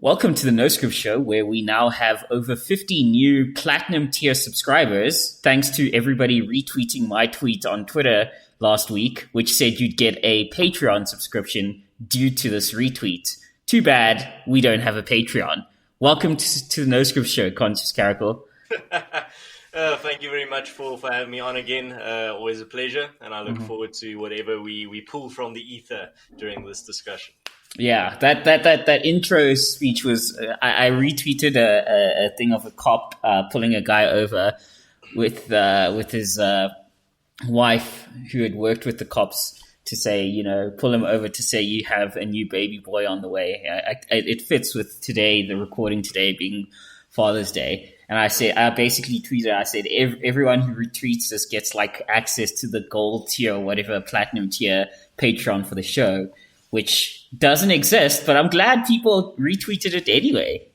Welcome to the No Script Show, where we now have over 50 new platinum tier subscribers, thanks to everybody retweeting my tweet on Twitter last week, which said you'd get a Patreon subscription due to this retweet. Too bad we don't have a Patreon. Welcome to the No Script Show, Conscious Caracal. Thank you very much for having me on again. Always a pleasure, and I look forward to whatever we pull from the ether during this discussion. Yeah, that intro speech was. I retweeted a thing of a cop pulling a guy over with his wife who had worked with the cops to say, pull him over to say you have a new baby boy on the way. It fits with today, the recording today being Father's Day. And I basically tweeted, I said, everyone who retweets this gets like access to the gold tier or whatever, platinum tier Patreon for the show, which doesn't exist, but I'm glad people retweeted it anyway.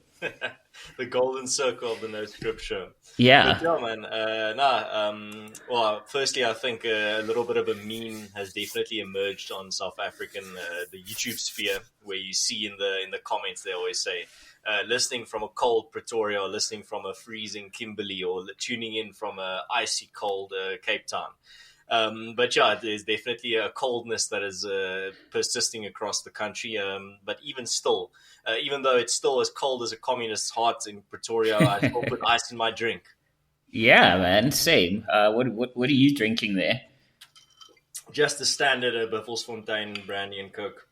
The golden circle of the No Script Show. Yeah. But yeah, man. Well, firstly, I think a little bit of a meme has definitely emerged on South African, the YouTube sphere, where you see in the comments, they always say, listening from a cold Pretoria, or listening from a freezing Kimberley, or tuning in from a icy cold Cape Town. But yeah, there's definitely a coldness that is persisting across the country. But even still, even though it's still as cold as a communist's heart in Pretoria, I still put ice in my drink. Yeah, man, same. What are you drinking there? Just the standard Buffelsfontein brandy and Coke.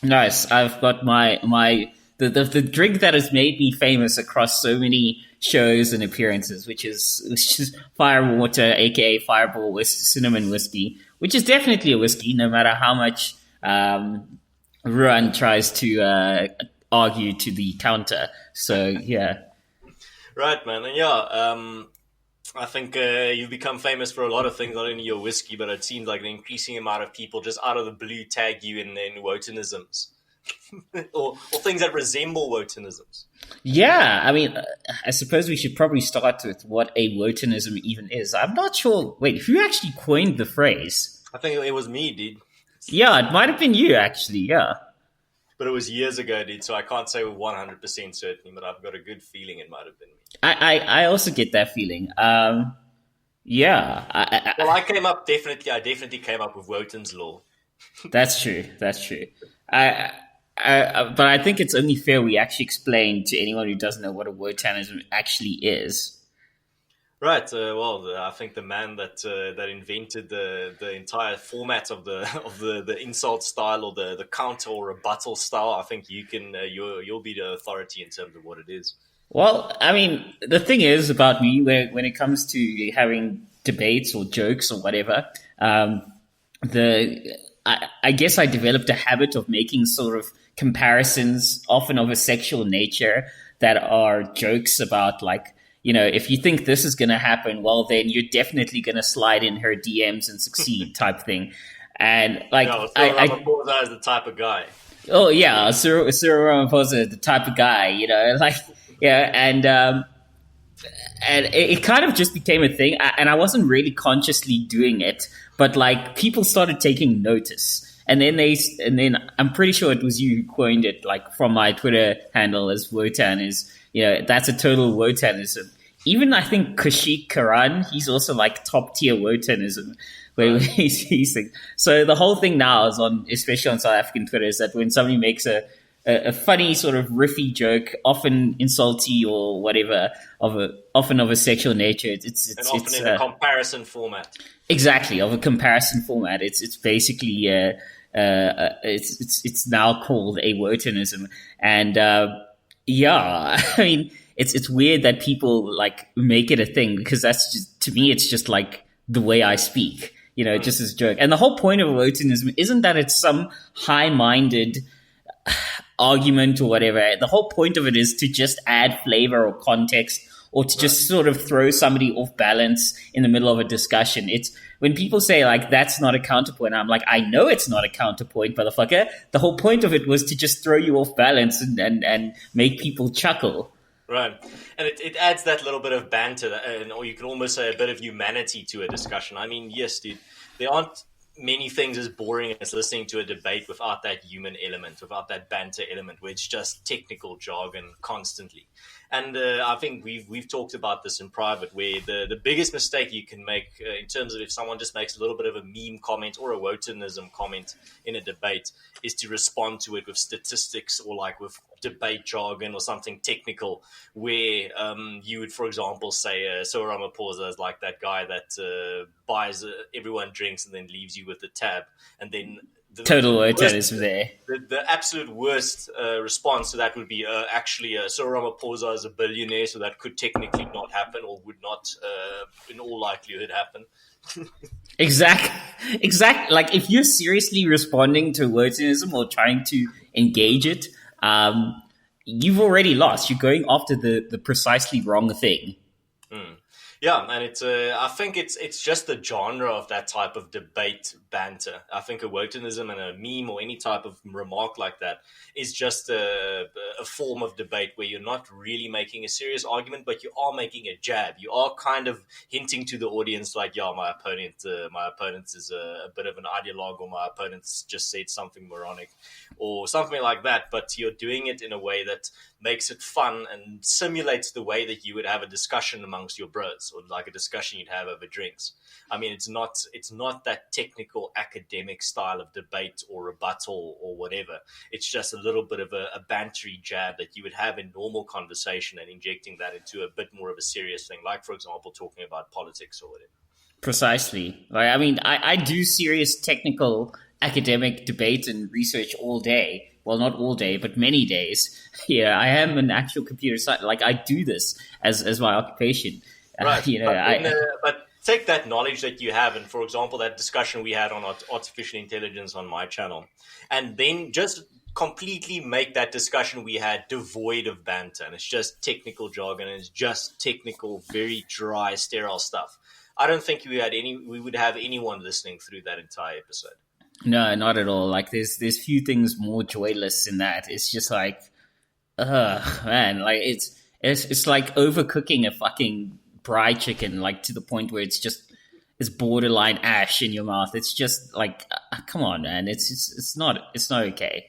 Nice. I've got the drink that has made me famous across so many shows and appearances, which is Firewater, aka Fireball Cinnamon Whiskey, which is definitely a whiskey, no matter how much Ruan tries to argue to the counter. So yeah, right, man, and yeah, I think you've become famous for a lot of things, not only your whiskey, but it seems like an increasing amount of people just out of the blue tag you in Wotanisms. or things that resemble Wotanisms. Yeah, I mean, I suppose we should probably start with what a Wotanism even is. I'm not sure. Wait, who actually coined the phrase? I think it was me, dude. Yeah, it might have been you, actually, yeah. But it was years ago, dude, so I can't say with 100% certainty, but I've got a good feeling it might have been me. I also get that feeling. Yeah. I definitely came up with Wotan's Law. That's true. But I think it's only fair we actually explain to anyone who doesn't know what a Wotanism actually is. Right. I think the man that invented the entire format of the insult style, or the counter or rebuttal style, I think you'll be the authority in terms of what it is. Well, I mean, the thing is about me, when it comes to having debates or jokes or whatever, I guess I developed a habit of making sort of comparisons, often of a sexual nature, that are jokes about, like, if you think this is going to happen, well, then you're definitely going to slide in her DMs and succeed type thing. And like, Ramaphosa is the type of guy. Oh yeah, Cyril Ramaphosa is the type of guy, like, yeah, and it kind of just became a thing, and I wasn't really consciously doing it, but like people started taking notice. And then I'm pretty sure it was you who coined it, like from my Twitter handle as Wotan is, that's a total Wotanism. Even I think Kaushik Karan, he's also like top tier Wotanism. Where he's like, so the whole thing now is especially on South African Twitter, is that when somebody makes a funny sort of riffy joke, often insulty or whatever, often of a sexual nature, it's often in a comparison format. Exactly, of a comparison format. It's basically it's now called a Wotanism, and yeah, I mean it's weird that people like make it a thing, because that's just, to me, it's just like the way I speak, just as a joke. And the whole point of Wotanism isn't that it's some high-minded argument or whatever. The whole point of it is to just add flavor or context, or to just sort of throw somebody off balance in the middle of a discussion. It's when people say like, that's not a counterpoint, I'm like, I know it's not a counterpoint, motherfucker. The whole point of it was to just throw you off balance and make people chuckle. Right. And it adds that little bit of banter, or you could almost say a bit of humanity to a discussion. I mean, yes, dude, there aren't many things as boring as listening to a debate without that human element, without that banter element, where it's just technical jargon constantly. And I think we've talked about this in private, where the biggest mistake you can make in terms of if someone just makes a little bit of a meme comment or a Wotanism comment in a debate is to respond to it with statistics or like with debate jargon or something technical, where you would, for example, say Cyril Ramaphosa is like that guy that buys everyone drinks and then leaves you with the tab, and then Total Wotanism there. The absolute worst response to that would be actually Cyril Ramaphosa is a billionaire, so that could technically not happen or would not, in all likelihood, happen. Exact. Like if you're seriously responding to Wotanism or trying to engage it, you've already lost. You're going after the precisely wrong thing. Yeah, and it's I think it's just the genre of that type of debate banter. I think a Wotanism and a meme or any type of remark like that is just a form of debate where you're not really making a serious argument, but you are making a jab. You are kind of hinting to the audience like, yeah, my opponent is a bit of an ideologue, or my opponent's just said something moronic or something like that. But you're doing it in a way that makes it fun and simulates the way that you would have a discussion amongst your bros, or like a discussion you'd have over drinks. I mean, it's not that technical academic style of debate or rebuttal or whatever. It's just a little bit of a bantery jab that you would have in normal conversation and injecting that into a bit more of a serious thing, like, for example, talking about politics or whatever. Precisely. Like, I mean, I do serious technical academic debate and research all day. Well, not all day, but many days. Yeah, I am an actual computer scientist. Like, I do this as my occupation. Right. But take that knowledge that you have, and for example, that discussion we had on artificial intelligence on my channel, and then just completely make that discussion we had devoid of banter, and it's just technical jargon, and it's just technical, very dry, sterile stuff. I don't think we would have anyone listening through that entire episode. No, not at all. Like there's few things more joyless than that. It's just like, man, like it's like overcooking a fucking braai chicken, like to the point where it's borderline ash in your mouth. It's just like, come on, man. It's not okay.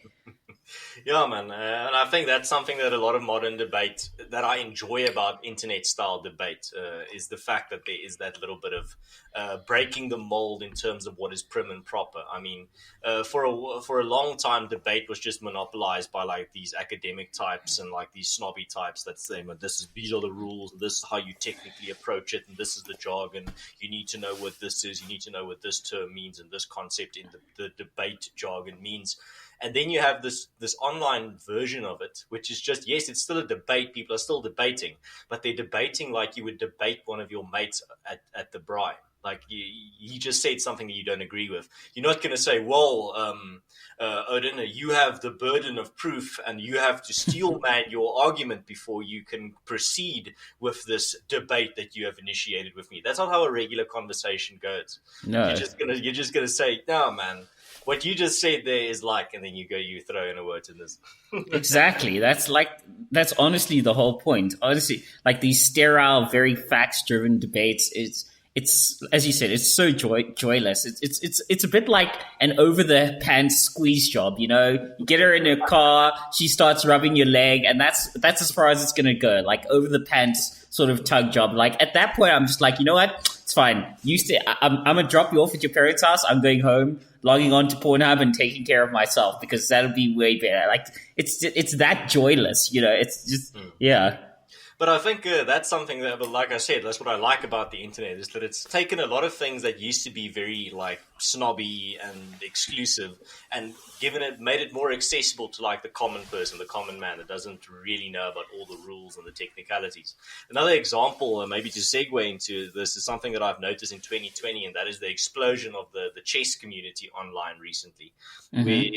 Yeah, man. And I think that's something that a lot of modern debate that I enjoy about internet-style debate is the fact that there is that little bit of breaking the mold in terms of what is prim and proper. I mean, for a long time, debate was just monopolized by like these academic types and like these snobby types that say, these are the rules, and this is how you technically approach it, and this is the jargon. You need to know what this is. You need to know what this term means, and this concept in the debate jargon means. And then you have this online version of it, which is just, yes, it's still a debate. People are still debating, but they're debating like you would debate one of your mates at the braai. Like he just said something that you don't agree with. You're not going to say, well, Odin, you have the burden of proof and you have to steel man your argument before you can proceed with this debate that you have initiated with me. That's not how a regular conversation goes. No. You're just gonna say, no, man, what you just said there is like, and then you throw in a word in this. Exactly. That's honestly the whole point. Honestly, like these sterile, very facts-driven debates, it's as you said, it's so joyless. It's a bit like an over-the-pants squeeze job. You know, you get her in her car, she starts rubbing your leg, and that's as far as it's gonna go. Like over-the-pants sort of tug job. Like at that point, I'm just like, you know what? It's fine. I'm gonna drop you off at your parents' house. I'm going home, logging on to Pornhub and taking care of myself because that'll be way better. Like it's that joyless, you know. It's just yeah. But I think that's something that, but like I said, that's what I like about the internet, is that it's taken a lot of things that used to be very like snobby and exclusive, and made it more accessible to like the common person, the common man that doesn't really know about all the rules and the technicalities. Another example, maybe to segue into this, is something that I've noticed in 2020, and that is the explosion of the chess community online recently, where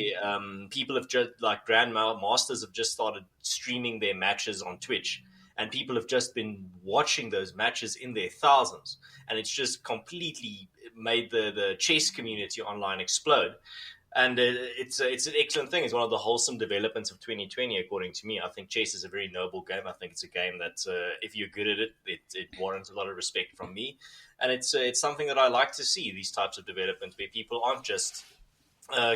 people have just, like grandmasters have just started streaming their matches on Twitch. And people have just been watching those matches in their thousands. And it's just completely made the chess community online explode. And it's an excellent thing. It's one of the wholesome developments of 2020, according to me. I think chess is a very noble game. I think it's a game that, if you're good at it, it warrants a lot of respect from me. And it's something that I like to see, these types of developments where people aren't just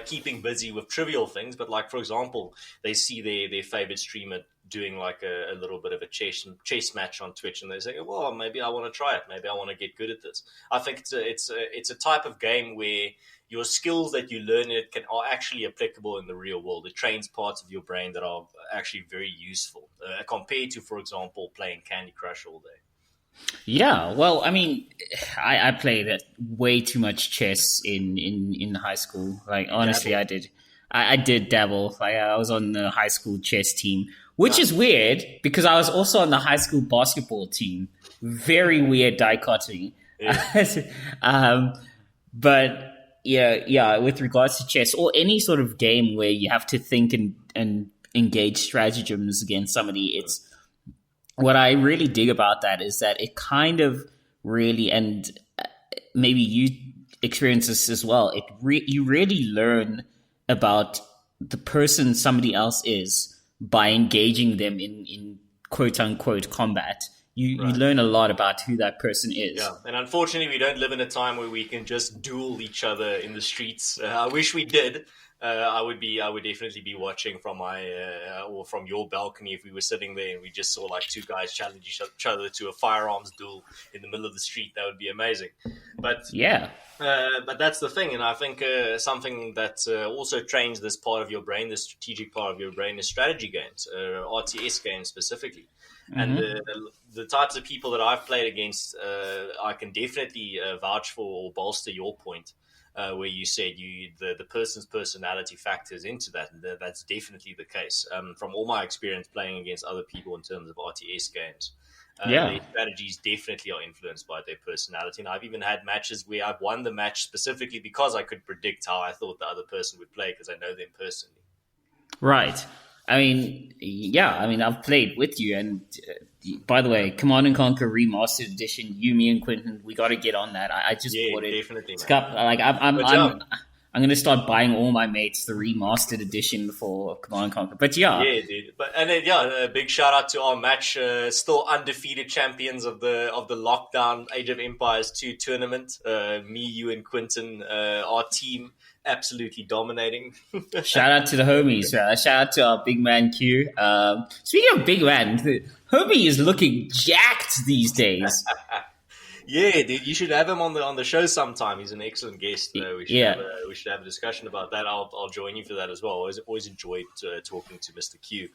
keeping busy with trivial things, but like, for example, they see their favorite streamer doing like a little bit of a chess match on Twitch, and they say, well, maybe I want to try it. Maybe I want to get good at this. I think it's a type of game where your skills that you learn in it are actually applicable in the real world. It trains parts of your brain that are actually very useful compared to, for example, playing Candy Crush all day. Yeah, well, I mean, I played way too much chess in high school. Like, honestly, I did. I did dabble. Like, I was on the high school chess team, which is weird because I was also on the high school basketball team. Very weird dichotomy. Yeah. But yeah, with regards to chess or any sort of game where you have to think and engage stratagems against somebody, it's what I really dig about that is that it kind of really, and maybe you experience this as well, you really learn about the person somebody else is by engaging them in quote unquote combat. You learn a lot about who that person is. Yeah, and unfortunately, we don't live in a time where we can just duel each other in the streets. I wish we did. I would definitely be watching from my or from your balcony if we were sitting there and we just saw like two guys challenge each other to a firearms duel in the middle of the street. That would be amazing. But yeah, but that's the thing, and I think something that also trains this part of your brain, the strategic part of your brain, is strategy games, RTS games specifically. And the types of people that I've played against, I can definitely vouch for or bolster your point, where you said the person's personality factors into that. And that's definitely the case. From all my experience playing against other people in terms of RTS games, their strategies definitely are influenced by their personality. And I've even had matches where I've won the match specifically because I could predict how I thought the other person would play because I know them personally. Right. I mean, I've played with you, and by the way, Command & Conquer Remastered Edition, you, me, and Quentin, we got to get on that. I just bought it. Definitely, I'm going to start buying all my mates the Remastered Edition for Command & Conquer. But yeah, dude. A big shout out to our match, still undefeated champions of the lockdown Age of Empires 2 tournament. Me, you, and Quentin, our team. Absolutely dominating. Shout out to the homies, right? Shout out to our big man Q. Speaking of big man, homie is looking jacked these days. Yeah, dude, you should have him on the show sometime. He's an excellent guest. We should have a discussion about that. I'll join you for that as well. Always enjoyed talking to Mr. Q.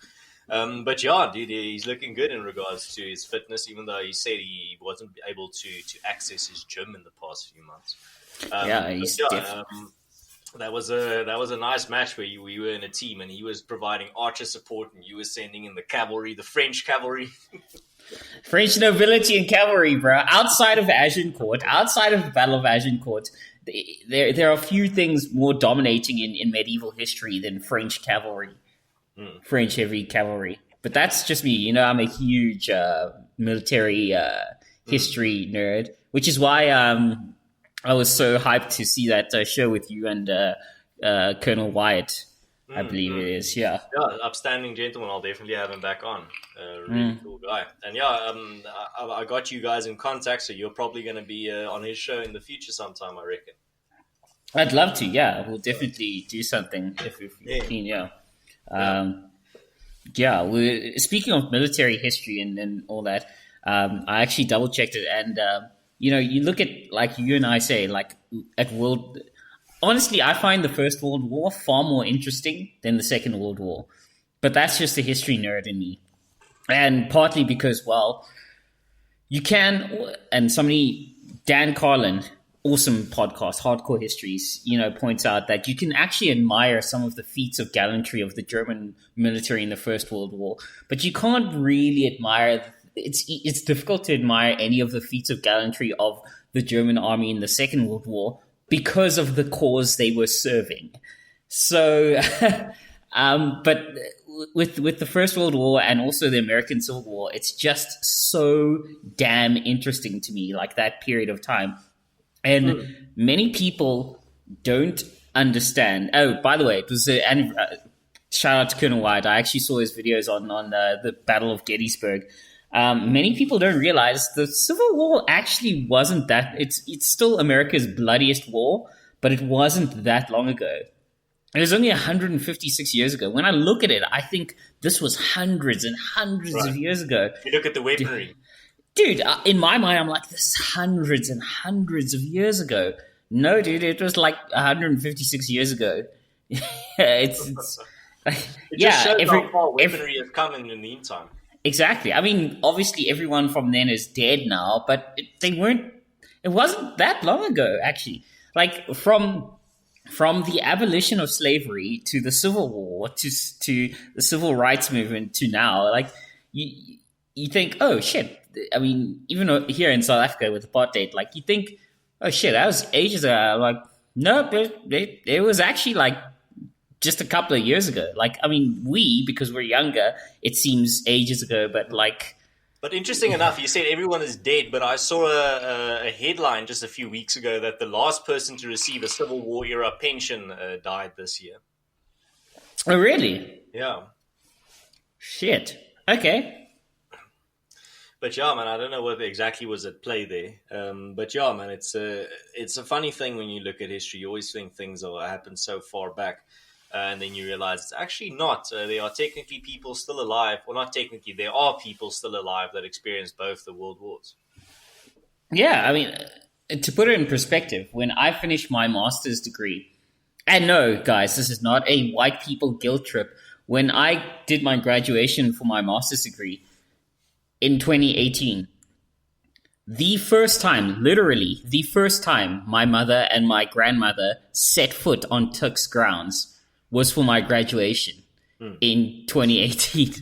But yeah, dude, he's looking good in regards to his fitness, even though he said he wasn't able to access his gym in the past few months. He's That was a nice match where we were in a team and he was providing archer support and you were sending in the cavalry, the French cavalry. French nobility and cavalry, bro. Outside of Agincourt, outside of the Battle of Agincourt, there are few things more dominating in medieval history than French cavalry, French heavy cavalry. But that's just me. You know, I'm a huge military history nerd, which is why I was so hyped to see that show with you and Colonel Wyatt, I believe it is. Yeah, upstanding gentleman. I'll definitely have him back on. Really cool guy. And I got you guys in contact, so you're probably going to be on his show in the future sometime, I reckon. I'd love to. Yeah, we'll definitely do something if you're keen. Speaking of military history and all that, I actually double checked it and. You look at, like you and I say, like at world. Honestly, I find the First World War far more interesting than the Second World War. But that's just the history nerd in me. And partly because, well, you can, and Dan Carlin, awesome podcast, Hardcore Histories, points out that you can actually admire some of the feats of gallantry of the German military in the First World War. But you can't really admire it's difficult to admire any of the feats of gallantry of the German army in the Second World War because of the cause they were serving. So, but with the First World War and also the American Civil War, it's just so damn interesting to me, like that period of time. And many people don't understand. Oh, by the way, it was shout out to Colonel White. I actually saw his videos on the Battle of Gettysburg. Many people don't realize the Civil War actually wasn't that. It's still America's bloodiest war, but it wasn't that long ago. It was only 156 years ago. When I look at it, I think this was hundreds and hundreds of years ago. You look at the weaponry. Dude, in my mind, I'm like, this is hundreds and hundreds of years ago. No, dude, it was like 156 years ago. it's it just shows how far weaponry has come in the meantime. Exactly. I mean, obviously, everyone from then is dead now, but it wasn't that long ago, actually. Like, from the abolition of slavery to the Civil War to the Civil Rights Movement to now, like, you think, oh, shit. I mean, even here in South Africa with apartheid, like, you think, oh, shit, that was ages ago. Like, no, it was actually, like, just a couple of years ago. Like, I mean, because we're younger, it seems ages ago, but, like... But interesting enough, you said everyone is dead, but I saw a headline just a few weeks ago that the last person to receive a Civil War-era pension died this year. Oh, really? Yeah. Shit. Okay. But yeah, man, I don't know what exactly was at play there. But yeah, man, it's a funny thing when you look at history. You always think things will happen so far back, and then you realize it's actually not. There are technically people still alive. Well, not technically. There are people still alive that experienced both the world wars. Yeah, I mean, to put it in perspective, when I finished my master's degree, and no, guys, this is not a white people guilt trip. When I did my graduation for my master's degree, in 2018, literally the first time my mother and my grandmother set foot on Tux grounds was for my graduation in 2018.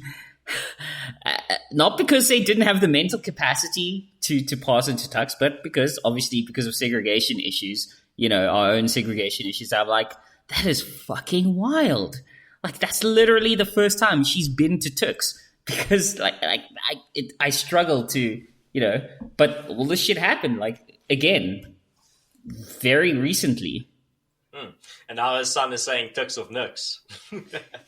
Not because they didn't have the mental capacity to pass into Tux, but because of segregation issues, our own segregation issues. I'm like, that is fucking wild. Like, that's literally the first time she's been to Tux. Because I struggle to, but all this shit happened, like, again, very recently. And now his son is saying Tux of Nux.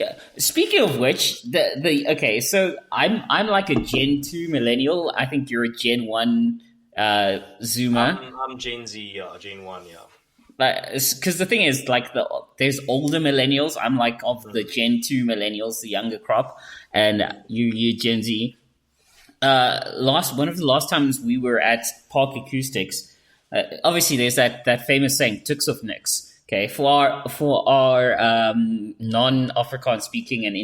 Yeah. Speaking of which, okay, so I'm like a Gen 2 millennial. I think you're a Gen 1 Zoomer. I'm Gen Z, Gen 1, yeah. Because the thing is, like, there's older millennials. I'm like of the Gen 2 millennials, the younger crop, and you Gen Z. One of the last times we were at Park Acoustics, obviously there's that famous saying, "Tux of Nix." Okay, for our non-Afrikaans speaking and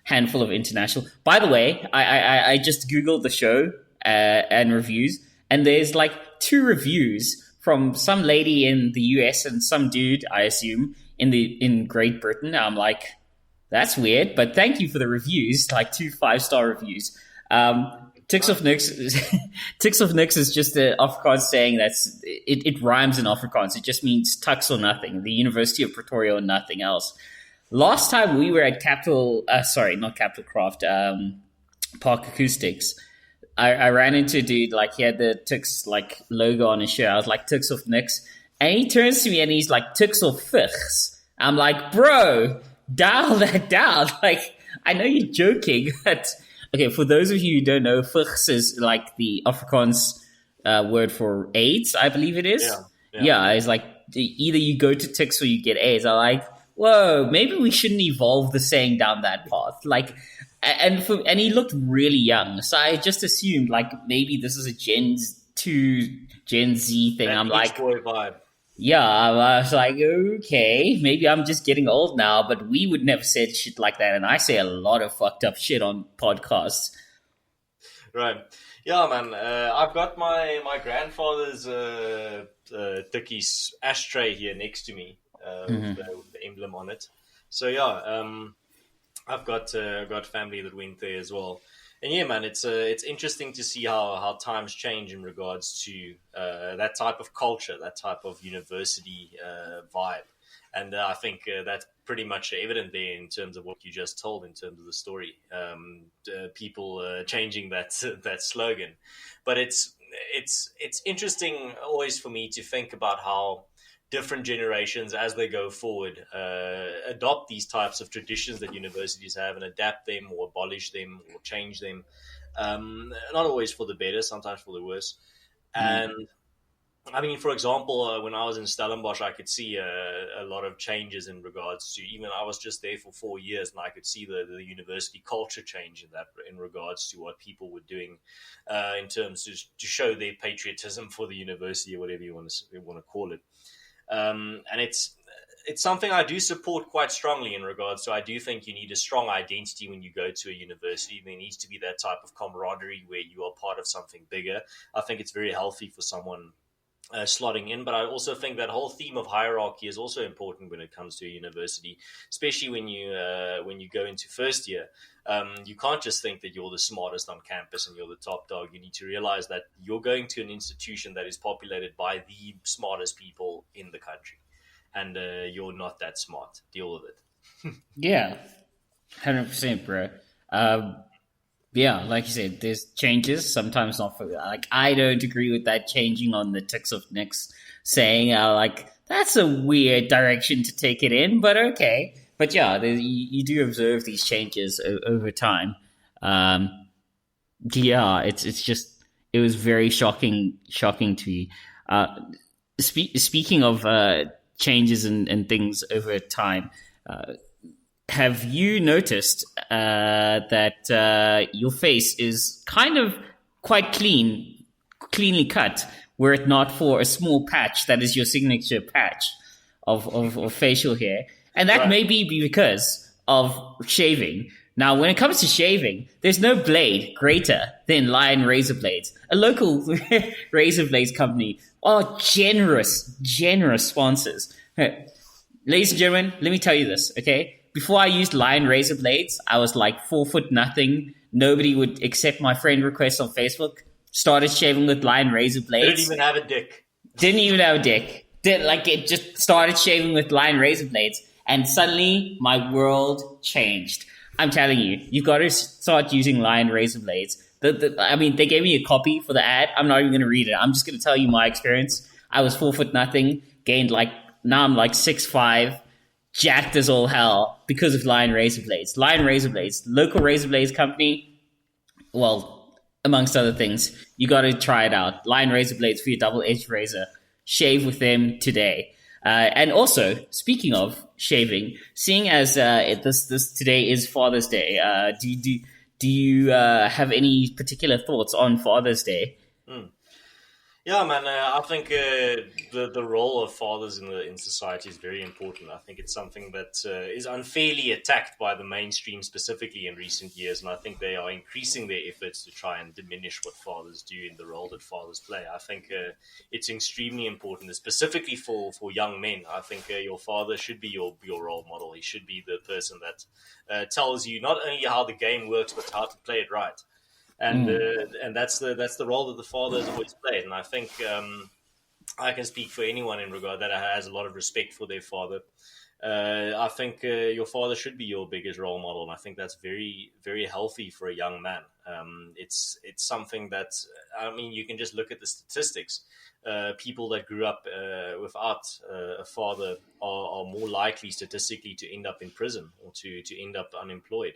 handful of international. By the way, I just googled the show and reviews, and there's like 2 reviews from some lady in the US and some dude, I assume, in Great Britain. I'm like, that's weird, but thank you for the reviews, like 2 5-star reviews. Tux of Nix is just an Afrikaans saying it rhymes in Afrikaans. It just means Tux or nothing. The University of Pretoria or nothing else. Last time we were at not Capital Craft, Park Acoustics, I ran into a dude, like, he had the Tux, like, logo on his shirt. I was like, Tux of Nix. And he turns to me and he's like, Tux of Fichs. I'm like, bro, dial that down. Like, I know you're joking, but... Okay, for those of you who don't know, Fichs is like the Afrikaans word for AIDS, I believe it is. Yeah, it's like either you go to Tix or you get AIDS. I'm like, whoa, maybe we shouldn't evolve the saying down that path. Like, and he looked really young, so I just assumed like maybe this is a Gen 2, Gen Z thing. That I'm like, boy vibe. Yeah, I was like, okay, maybe I'm just getting old now, but we would never say shit like that, and I say a lot of fucked up shit on podcasts. Right. Yeah, man. I've got my grandfather's Tukkies ashtray here next to me with the emblem on it. So yeah, I've got family that went there as well. And yeah, man, it's interesting to see how times change in regards to that type of culture, that type of university vibe. And I think that's pretty much evident there in terms of what you just told in terms of the story. People changing that slogan. But it's interesting always for me to think about how different generations, as they go forward, adopt these types of traditions that universities have and adapt them or abolish them or change them. Not always for the better, sometimes for the worse. And I mean, for example, when I was in Stellenbosch, I could see a lot of changes in regards to, even I was just there for 4 years, and I could see the university culture change in regards to what people were doing in terms to show their patriotism for the university, or whatever you want to call it. And it's something I do support quite strongly in regards to. I do think you need a strong identity when you go to a university. There needs to be that type of camaraderie where you are part of something bigger. I think it's very healthy for someone slotting in, but I also think that whole theme of hierarchy is also important when it comes to a university, especially when you go into first year. You can't just think that you're the smartest on campus and you're the top dog. You need to realize that you're going to an institution that is populated by the smartest people in the country, and you're not that smart. Deal with it. Yeah, 100%, bro. Yeah, like you said, there's changes, sometimes not for like, I don't agree with that changing on the ticks of Nick's saying, like, that's a weird direction to take it in, but okay. But yeah, you do observe these changes over time. Yeah, it's just, it was very shocking to me. Speaking of changes and things over time, have you noticed that your face is kind of quite cleanly cut, were it not for a small patch that is your signature patch of facial hair? And that may be because of shaving. Now, when it comes to shaving, there's no blade greater than Lion Razor Blades. A local razor blades company are generous sponsors. Ladies and gentlemen, let me tell you this, okay? Before I used Lion Razor Blades, I was like 4 foot nothing. Nobody would accept my friend requests on Facebook. Started shaving with Lion Razor Blades. Didn't even have a dick. It just started shaving with Lion Razor Blades. And suddenly, my world changed. I'm telling you, you got to start using Lion Razor Blades. I mean, they gave me a copy for the ad. I'm not even going to read it. I'm just going to tell you my experience. I was 4 foot nothing, gained now I'm 6'5", jacked as all hell because of Lion Razor Blades. Lion Razor Blades, local razor blades company. Well, amongst other things, you got to try it out. Lion Razor Blades for your double-edged razor. Shave with them today. And also, speaking of shaving, seeing as this today is Father's Day, do you have any particular thoughts on Father's Day? Yeah, man. I think the role of fathers in society is very important. I think it's something that is unfairly attacked by the mainstream, specifically in recent years, and I think they are increasing their efforts to try and diminish what fathers do and the role that fathers play. I think it's extremely important, specifically for young men. I think your father should be your role model. He should be the person that tells you not only how the game works, but how to play it right. And that's the role that the father has always played. And I think I can speak for anyone in regard that has a lot of respect for their father. I think your father should be your biggest role model, and I think that's very, very healthy for a young man. It's something that, I mean, you can just look at the statistics. People that grew up without a father are more likely statistically to end up in prison or to end up unemployed.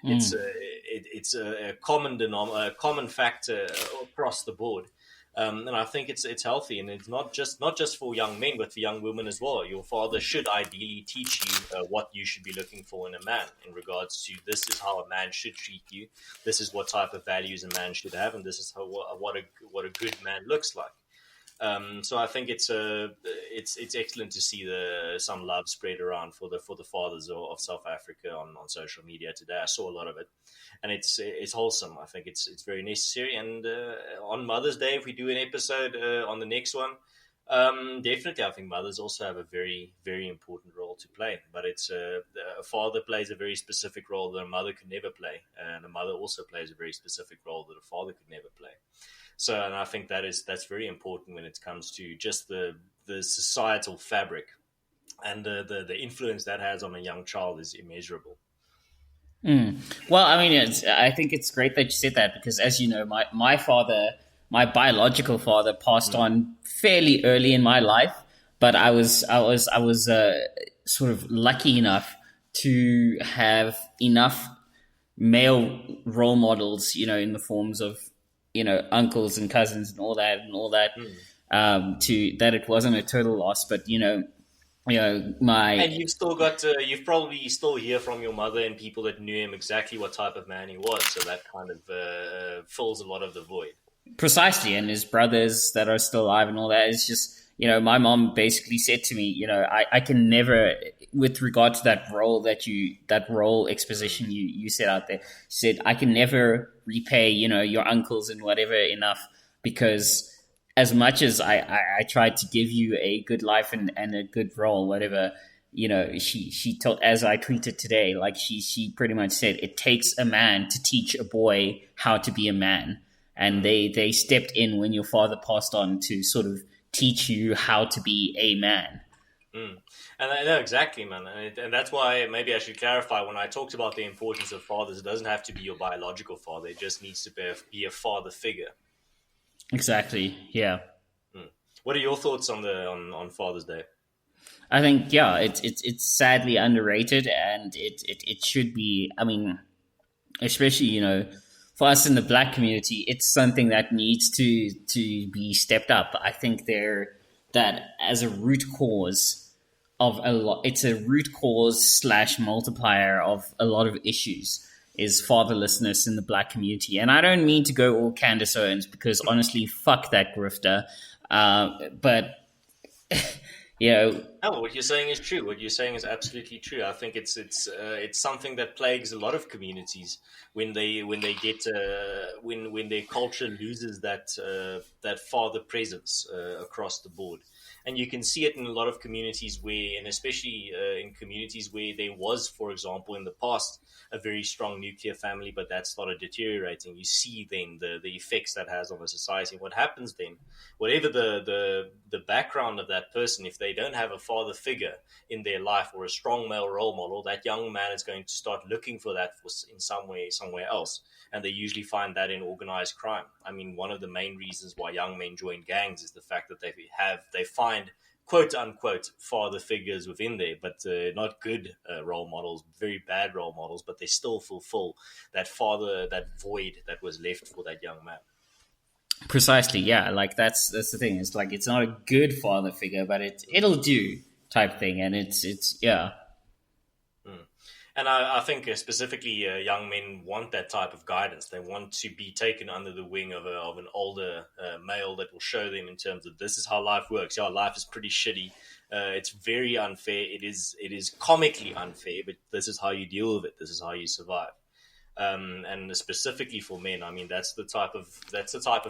It's a common factor across the board. And I think it's healthy, and it's not just for young men, but for young women as well. Your father should ideally teach you what you should be looking for in a man, in regards to this is how a man should treat you, this is what type of values a man should have, and this is what a good man looks like. So I think it's excellent to see some love spread around for the fathers of South Africa on social media today. I saw a lot of it, and it's wholesome. I think it's very necessary. And on Mother's Day, if we do an episode on the next one, definitely I think mothers also have a very, very important role to play. But it's a father plays a very specific role that a mother could never play, and a mother also plays a very specific role that a father could never play. So, and I think that's very important when it comes to just the societal fabric, and the influence that has on a young child is immeasurable. Well, I mean, I think it's great that you said that, because, as you know, my father, my biological father, passed on fairly early in my life. but I was sort of lucky enough to have enough male role models, in the forms of, uncles and cousins and all that, to that it wasn't a total loss. But And my you've still got you've probably still hear from your mother and people that knew him exactly what type of man he was. So that kind of fills a lot of the void. precisely, and his brothers that are still alive and all that. It's just, my mom basically said to me, I can never, with regard to that role exposition you set out there, she said, I can never repay, your uncles and whatever enough, because as much as I tried to give you a good life and a good role, whatever, she told, as I tweeted today, like she pretty much said, it takes a man to teach a boy how to be a man. And they stepped in when your father passed on to sort of teach you how to be a man. And I know exactly, man. And that's why maybe I should clarify when I talked about the importance of fathers, it doesn't have to be your biological father. It just needs to be a father figure. Exactly. Yeah. What are your thoughts on Father's Day? I think, it's sadly underrated, and it should be. I mean, especially, for us in the Black community, it's something that needs to be stepped up. I think that as a root cause of a lot, it's a root cause / multiplier of a lot of issues, is fatherlessness in the Black community. And I don't mean to go all Candace Owens, because honestly, fuck that grifter. But No, what you're saying is true. What you're saying is absolutely true. I think it's something that plagues a lot of communities when their culture loses that father presence across the board. And you can see it in a lot of communities and especially in communities where there was, for example, in the past, a very strong nuclear family, but that started deteriorating. You see then the effects that has on the society. What happens then, whatever the background of that person, if they don't have a father figure in their life or a strong male role model, that young man is going to start looking for that in some way, somewhere else. And they usually find that in organized crime. I mean, one of the main reasons why young men join gangs is the fact that they find quote unquote father figures within there, but not good role models, very bad role models, but they still fulfill that void that was left for that young man. Precisely, yeah. Like that's the thing. It's like it's not a good father figure, but it'll do type thing, and it's yeah. And I think specifically young men want that type of guidance. They want to be taken under the wing of an older male that will show them in terms of this is how life works. Yeah, life is pretty shitty. It's very unfair. It is comically unfair, but this is how you deal with it. This is how you survive. And specifically for men, I mean, that's the type of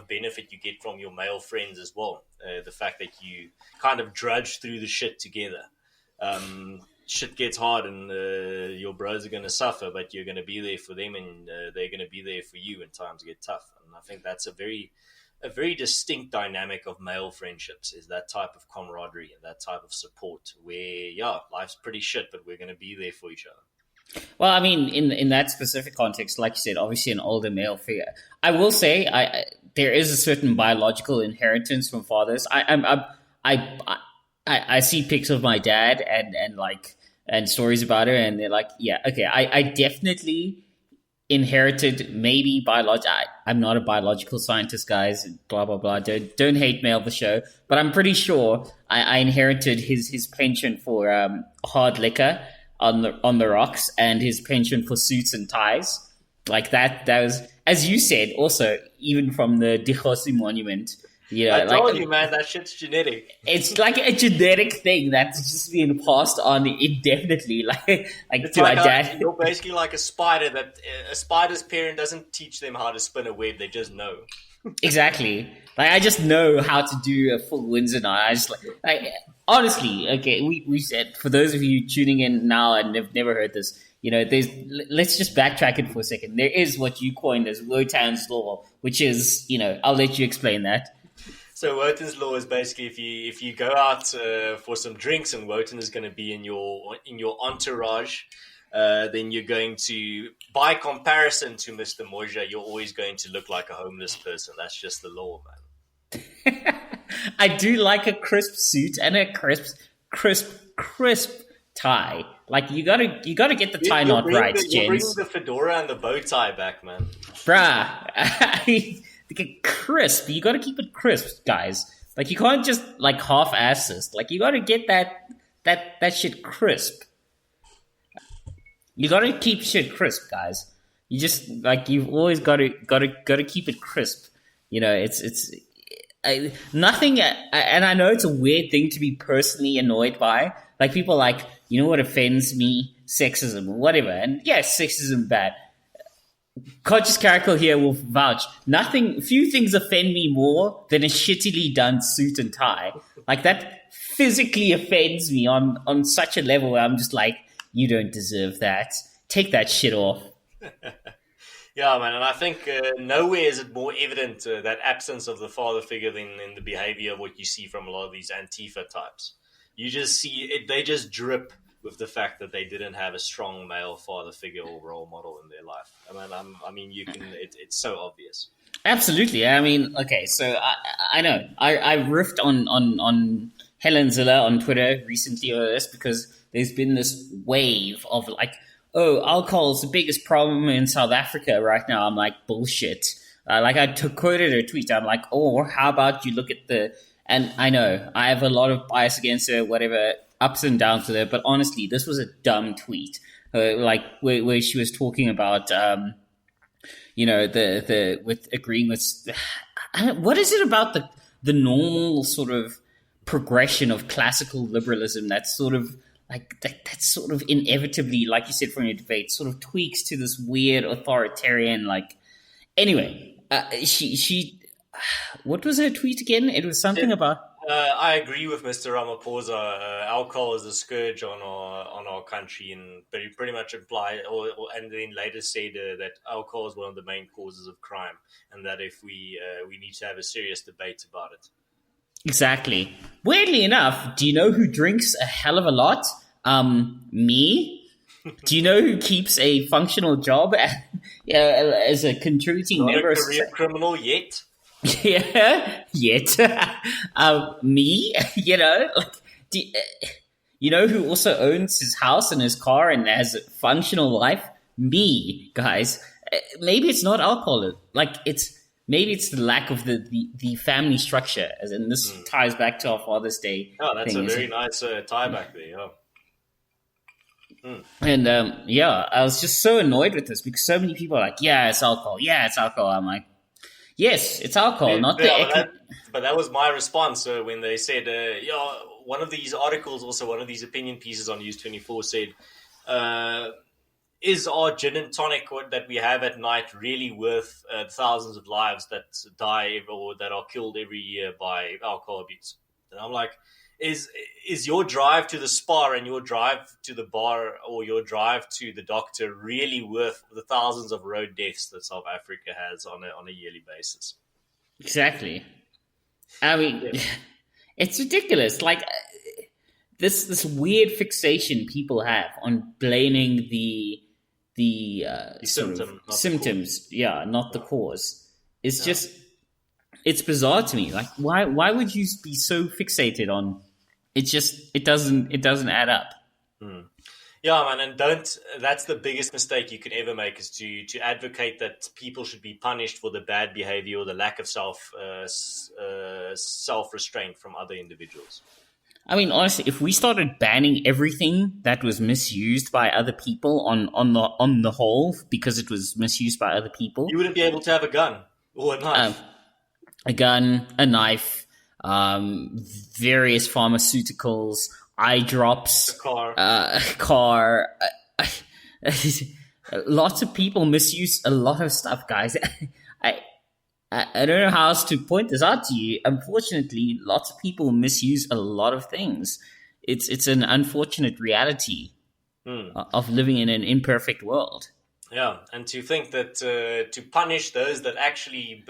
benefit you get from your male friends as well. The fact that you kind of drudge through the shit together. Shit gets hard and your bros are going to suffer, but you're going to be there for them and they're going to be there for you when times get tough. And I think that's a very distinct dynamic of male friendships, is that type of camaraderie and that type of support where, yeah, life's pretty shit, but we're going to be there for each other. Well, I mean, in that specific context, like you said, obviously an older male figure. I will say, there is a certain biological inheritance from fathers. I see pics of my dad and stories about her, and they're like, yeah, okay, I definitely inherited maybe biological. I'm not a biological scientist, guys. Blah blah blah. Don't hate mail the show, but I'm pretty sure I inherited his penchant for hard liquor on the rocks, and his penchant for suits and ties. Like that was, as you said, also even from the Dikhosi monument. I told you, man, that shit's genetic. It's like a genetic thing that's just being passed on indefinitely. Like it's to like our dad. You're basically like a spider that a spider's parent doesn't teach them how to spin a web; they just know. Exactly. Like I just know how to do a full Windsor knot. I just like honestly. Okay, we said, for those of you tuning in now and have never heard this, let's just backtrack it for a second. There is what you coined as Wotan's law, which is, I'll let you explain that. So Wotan's law is basically if you go out for some drinks and Wotan is going to be in your entourage, then you're going to, by comparison to Mr. Moja, you're always going to look like a homeless person. That's just the law, man. I do like a crisp suit and a crisp tie. Like you gotta get the tie knot right, You're bringing gents. the fedora and the bow tie back, man. Bruh. Crisp. You gotta keep it crisp, guys. Like you can't just like half-ass this. Like you gotta get that shit crisp. You gotta keep shit crisp, guys. You just like you've always gotta keep it crisp. You know, it's nothing. And I know it's a weird thing to be personally annoyed by. Like people are like, you know what offends me? Sexism or whatever. And yes, sexism bad. Conscious Caracal here will vouch. Few things offend me more than a shittily done suit and tie. Like that physically offends me on such a level where I'm just like, you don't deserve that. Take that shit off. Yeah, man, and I think nowhere is it more evident that absence of the father figure than in the behavior of what you see from a lot of these Antifa types. You just see it; they just drip with the fact that they didn't have a strong male father figure or role model in their life. I mean, you can. It's so obvious. Absolutely. I mean, okay, so I know I riffed on Helen Ziller on Twitter recently over this because there's been this wave of like, oh, alcohol is the biggest problem in South Africa right now. I'm like, bullshit. Like I quoted her tweet. I'm like, oh, how about you look at and I know I have a lot of bias against her, whatever, ups and downs with her. But honestly, this was a dumb tweet. Like where she was talking about, with agreeing with, what is it about the normal sort of progression of classical liberalism that's sort of like that's sort of inevitably, like you said from your debate, sort of tweaks to this weird authoritarian, like, anyway, she what was her tweet again? It was something about I agree with Mr. Ramaphosa. Alcohol is a scourge on our country, and pretty much imply, and then later said that alcohol is one of the main causes of crime, and that if we need to have a serious debate about it. Exactly. Weirdly enough, do you know who drinks a hell of a lot? Me. Do you know who keeps a functional job as a contributing Not member? A career criminal yet. Yeah, yet. Me. You know, like, you know who also owns his house and his car and has a functional life? Me, guys. Maybe it's not alcohol. Like maybe it's the lack of the family structure, as in this ties back to our Father's Day. Oh, that's thing, a very nice tie back there. Oh. And I was just so annoyed with this because so many people are like, yeah, it's alcohol. Yeah, it's alcohol. I'm like, yes, it's alcohol, but that was my response when they said, one of these articles, also one of these opinion pieces on News24 said, is our gin and tonic that we have at night really worth thousands of lives that die or that are killed every year by alcohol abuse? And I'm like, is your drive to the spa and your drive to the bar or your drive to the doctor really worth the thousands of road deaths that South Africa has on a yearly basis? Exactly. I mean, it's ridiculous. Like this weird fixation people have on blaming the symptoms, not the cause. It's just, it's bizarre to me. Like, why would you be so fixated on? It doesn't add up. Yeah, man, and that's the biggest mistake you can ever make is to advocate that people should be punished for the bad behavior or the lack of self-restraint from other individuals. I mean, honestly, if we started banning everything that was misused by other people on the whole because it was misused by other people, you wouldn't be able to have a gun or a knife. A gun, a knife, various pharmaceuticals, eye drops, a car. Lots of people misuse a lot of stuff, guys. I don't know how else to point this out to you. Unfortunately, lots of people misuse a lot of things. It's an unfortunate reality of living in an imperfect world. Yeah, and to think that to punish those that actually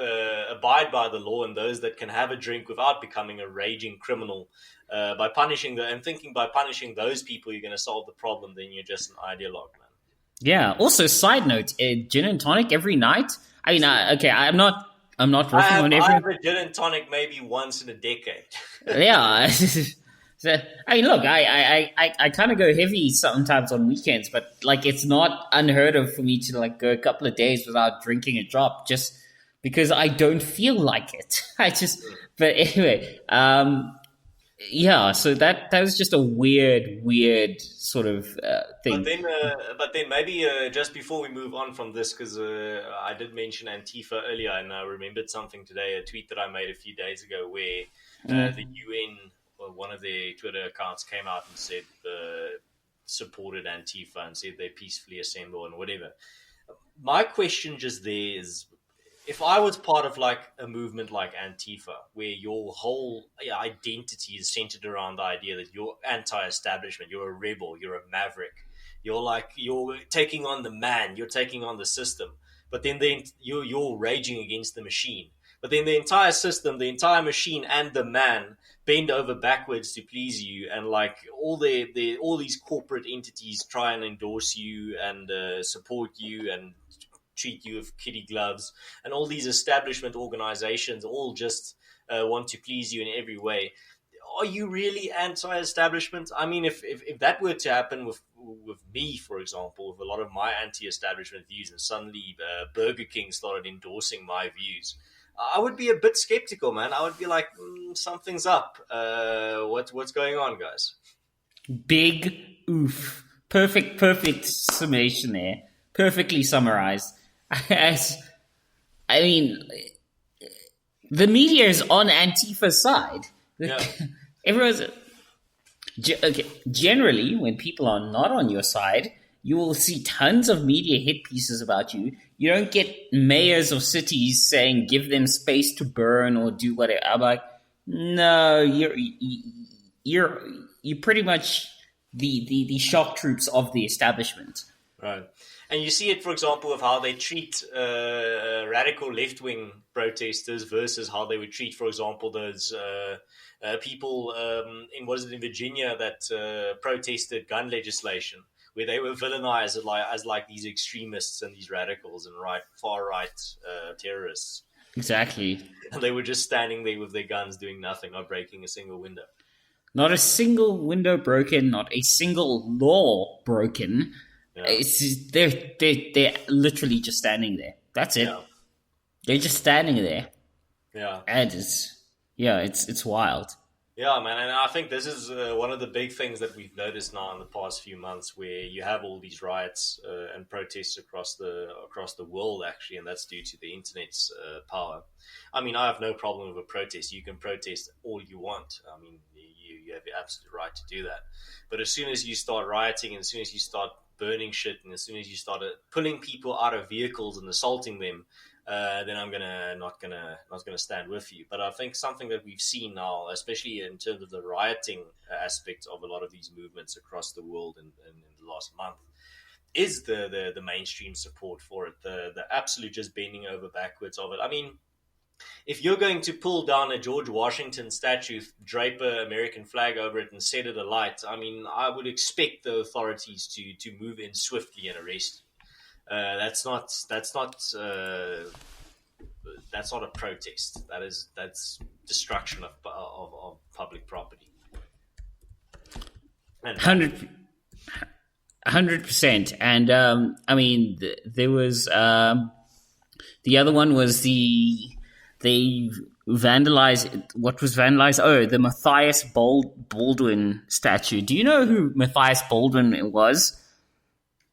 abide by the law and those that can have a drink without becoming a raging criminal, by punishing by punishing those people, you're going to solve the problem, then you're just an ideologue, man. Yeah. Also, side note, gin and tonic every night. I mean, okay, I'm not I'm not I riffing have, on I everyone. have a gin and tonic maybe once in a decade. Yeah. So, I mean, look, I kind of go heavy sometimes on weekends, but like it's not unheard of for me to like go a couple of days without drinking a drop just because I don't feel like it. But anyway, yeah. So that was just a weird sort of thing. But then maybe just before we move on from this, because I did mention Antifa earlier, and I remembered something today, a tweet that I made a few days ago, where the UN, or one of their Twitter accounts, came out and said supported Antifa and said they peacefully assemble and whatever. My question just there is, if I was part of like a movement like Antifa, where your whole identity is centered around the idea that you're anti-establishment, you're a rebel, you're a maverick, you're taking on the man, you're taking on the system, but then you're raging against the machine. But then the entire system, the entire machine, and the man bend over backwards to please you, and like all these corporate entities try and endorse you and support you and treat you with kitty gloves, and all these establishment organizations all just want to please you in every way. Are you really anti-establishment? I mean, if that were to happen with me, for example, with a lot of my anti-establishment views, and suddenly Burger King started endorsing my views, I would be a bit skeptical, man. I would be like, something's up. What's going on, guys? Big oof. Perfect summation there. Perfectly summarized. As I mean, the media is on Antifa's side. Yeah. Everyone's okay. Generally, when people are not on your side, you will see tons of media hit pieces about you. You don't get mayors of cities saying give them space to burn or do whatever. I'm like, no, you're pretty much the shock troops of the establishment. Right. And you see it, for example, of how they treat radical left-wing protesters versus how they would treat, for example, those people in Virginia that protested gun legislation, where they were villainized as like these extremists and these radicals and far-right terrorists. Exactly. And they were just standing there with their guns doing nothing, not breaking a single window. Not a single window broken, not a single law broken. Yeah. It's they're literally just standing there. That's it. Yeah. They're just standing there. Yeah. And it's wild. Yeah, man, and I think this is one of the big things that we've noticed now in the past few months, where you have all these riots and protests across the world, actually, and that's due to the internet's power. I mean, I have no problem with a protest. You can protest all you want. I mean, you have the absolute right to do that. But as soon as you start rioting, and as soon as you start burning shit, and as soon as you start pulling people out of vehicles and assaulting them, then I'm not gonna stand with you. But I think something that we've seen now, especially in terms of the rioting aspect of a lot of these movements across the world in the last month, is the mainstream support for it, the absolute just bending over backwards of it. I mean, if you're going to pull down a George Washington statue, drape an American flag over it, and set it alight, I mean, I would expect the authorities to move in swiftly and arrest you. That's not a protest. That's destruction of public property. 100%. And I mean, there was the other one was they vandalized. What was vandalized? Oh, the Matthias Baldwin statue. Do you know who Matthias Baldwin was?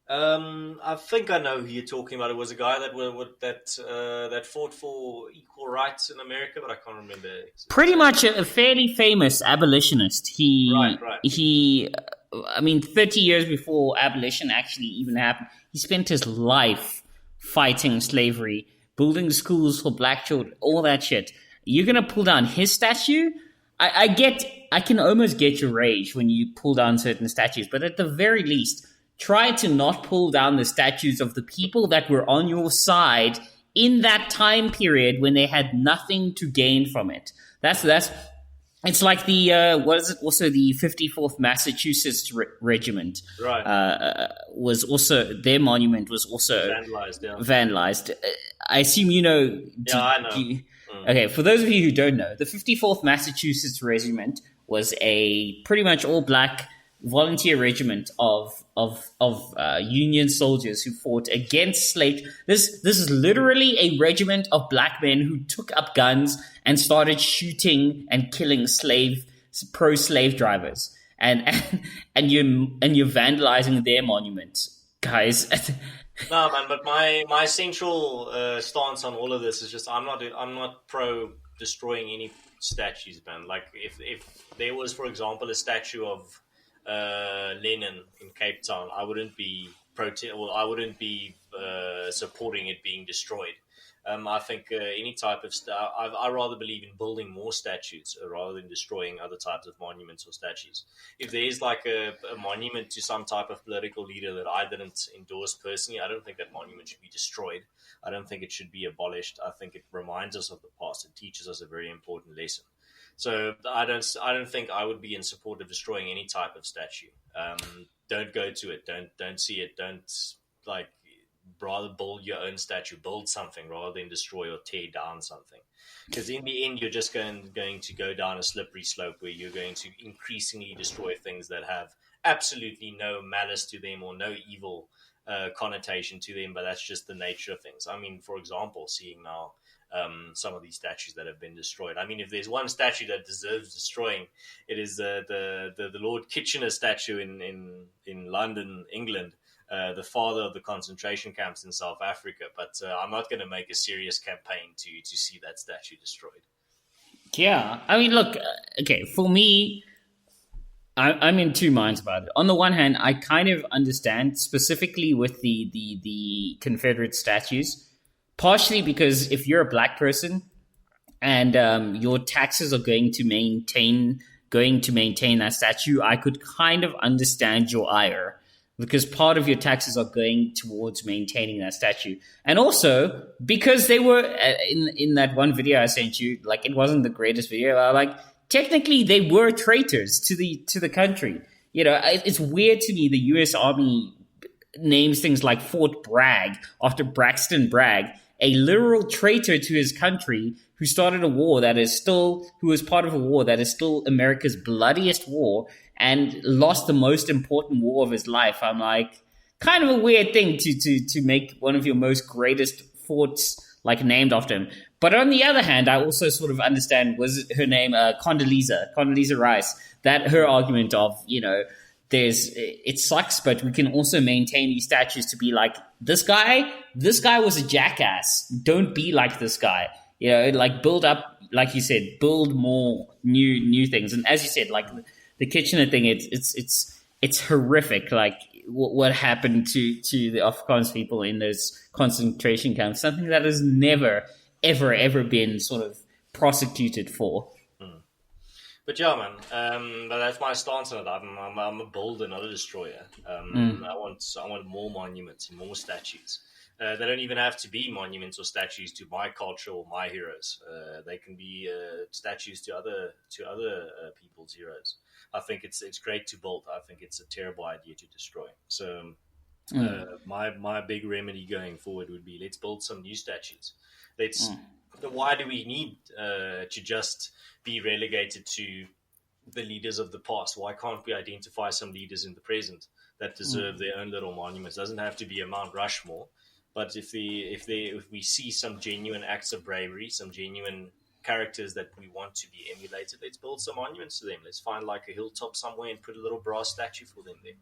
I think I know who you're talking about. It was a guy that fought for equal rights in America, but I can't remember. Pretty much a fairly famous abolitionist. Right. I mean, 30 years before abolition actually even happened, he spent his life fighting slavery, building schools for black children, all that shit. You're gonna pull down his statue? I can almost get your rage when you pull down certain statues, but at the very least, try to not pull down the statues of the people that were on your side in that time period when they had nothing to gain from it. That's It's like the what is it? Also, the 54th Massachusetts Regiment Right. Was also, their monument was also Vandalized, yeah. vandalized. I assume you know. Yeah, I know. Okay, for those of you who don't know, the 54th Massachusetts Regiment was a pretty much all black volunteer regiment of Union soldiers who fought against slave. This is literally a regiment of black men who took up guns and started shooting and killing pro slave drivers, and you're vandalizing their monument, guys. No, man, but my central stance on all of this is just I'm not pro destroying any statues, man. Like if there was, for example, a statue of Lenin in Cape Town, I wouldn't be I wouldn't be supporting it being destroyed. I think any type of I rather believe in building more statues rather than destroying other types of monuments or statues. If there is like a monument to some type of political leader that I didn't endorse personally, I don't think that monument should be destroyed. I don't think it should be abolished. I think it reminds us of the past. It teaches us a very important lesson. So I don't think I would be in support of destroying any type of statue. Don't go to it. Don't see it. Don't like. Rather build your own statue, build something rather than destroy or tear down something. Because in the end, you're just going to go down a slippery slope where you're going to increasingly destroy things that have absolutely no malice to them or no evil connotation to them, but that's just the nature of things. I mean, for example, seeing now some of these statues that have been destroyed. I mean, if there's one statue that deserves destroying, it is the Lord Kitchener statue in London, England. The father of the concentration camps in South Africa, but I'm not going to make a serious campaign to see that statue destroyed. Yeah, I mean, look, okay, for me, I'm in two minds about it. On the one hand, I kind of understand specifically with the Confederate statues, partially because if you're a black person and your taxes are going to maintain that statue, I could kind of understand your ire, because part of your taxes are going towards maintaining that statue. And also because they were in that one video I sent you, like, it wasn't the greatest video, like, technically they were traitors to the country. You know, it's weird to me the US Army names things like Fort Bragg after Braxton Bragg, a literal traitor to his country who started a war who was part of a war that is still America's bloodiest war and lost the most important war of his life. I'm like, kind of a weird thing to make one of your most greatest forts like named after him. But on the other hand, I also sort of understand, was her name Condoleezza Rice, that her argument of, you know, it sucks, but we can also maintain these statues to be like, this guy was a jackass. Don't be like this guy. You know, like, build up, like you said, build more new things. And as you said, like the Kitchener thing, it's horrific. Like what happened to the Afrikaans people in those concentration camps, something that has never, ever been sort of prosecuted for. But yeah, man, but that's my stance on it. I'm a builder, not a destroyer. I want more monuments and more statues. They don't even have to be monuments or statues to my culture or my heroes. They can be statues to other people's heroes. I think it's great to build. I think it's a terrible idea to destroy. So my big remedy going forward would be, let's build some new statues. Why do we need to just be relegated to the leaders of the past? Why can't we identify some leaders in the present that deserve their own little monuments? It doesn't have to be a Mount Rushmore, but if we see some genuine acts of bravery, some genuine characters that we want to be emulated, let's build some monuments to them. Let's find like a hilltop somewhere and put a little brass statue for them there.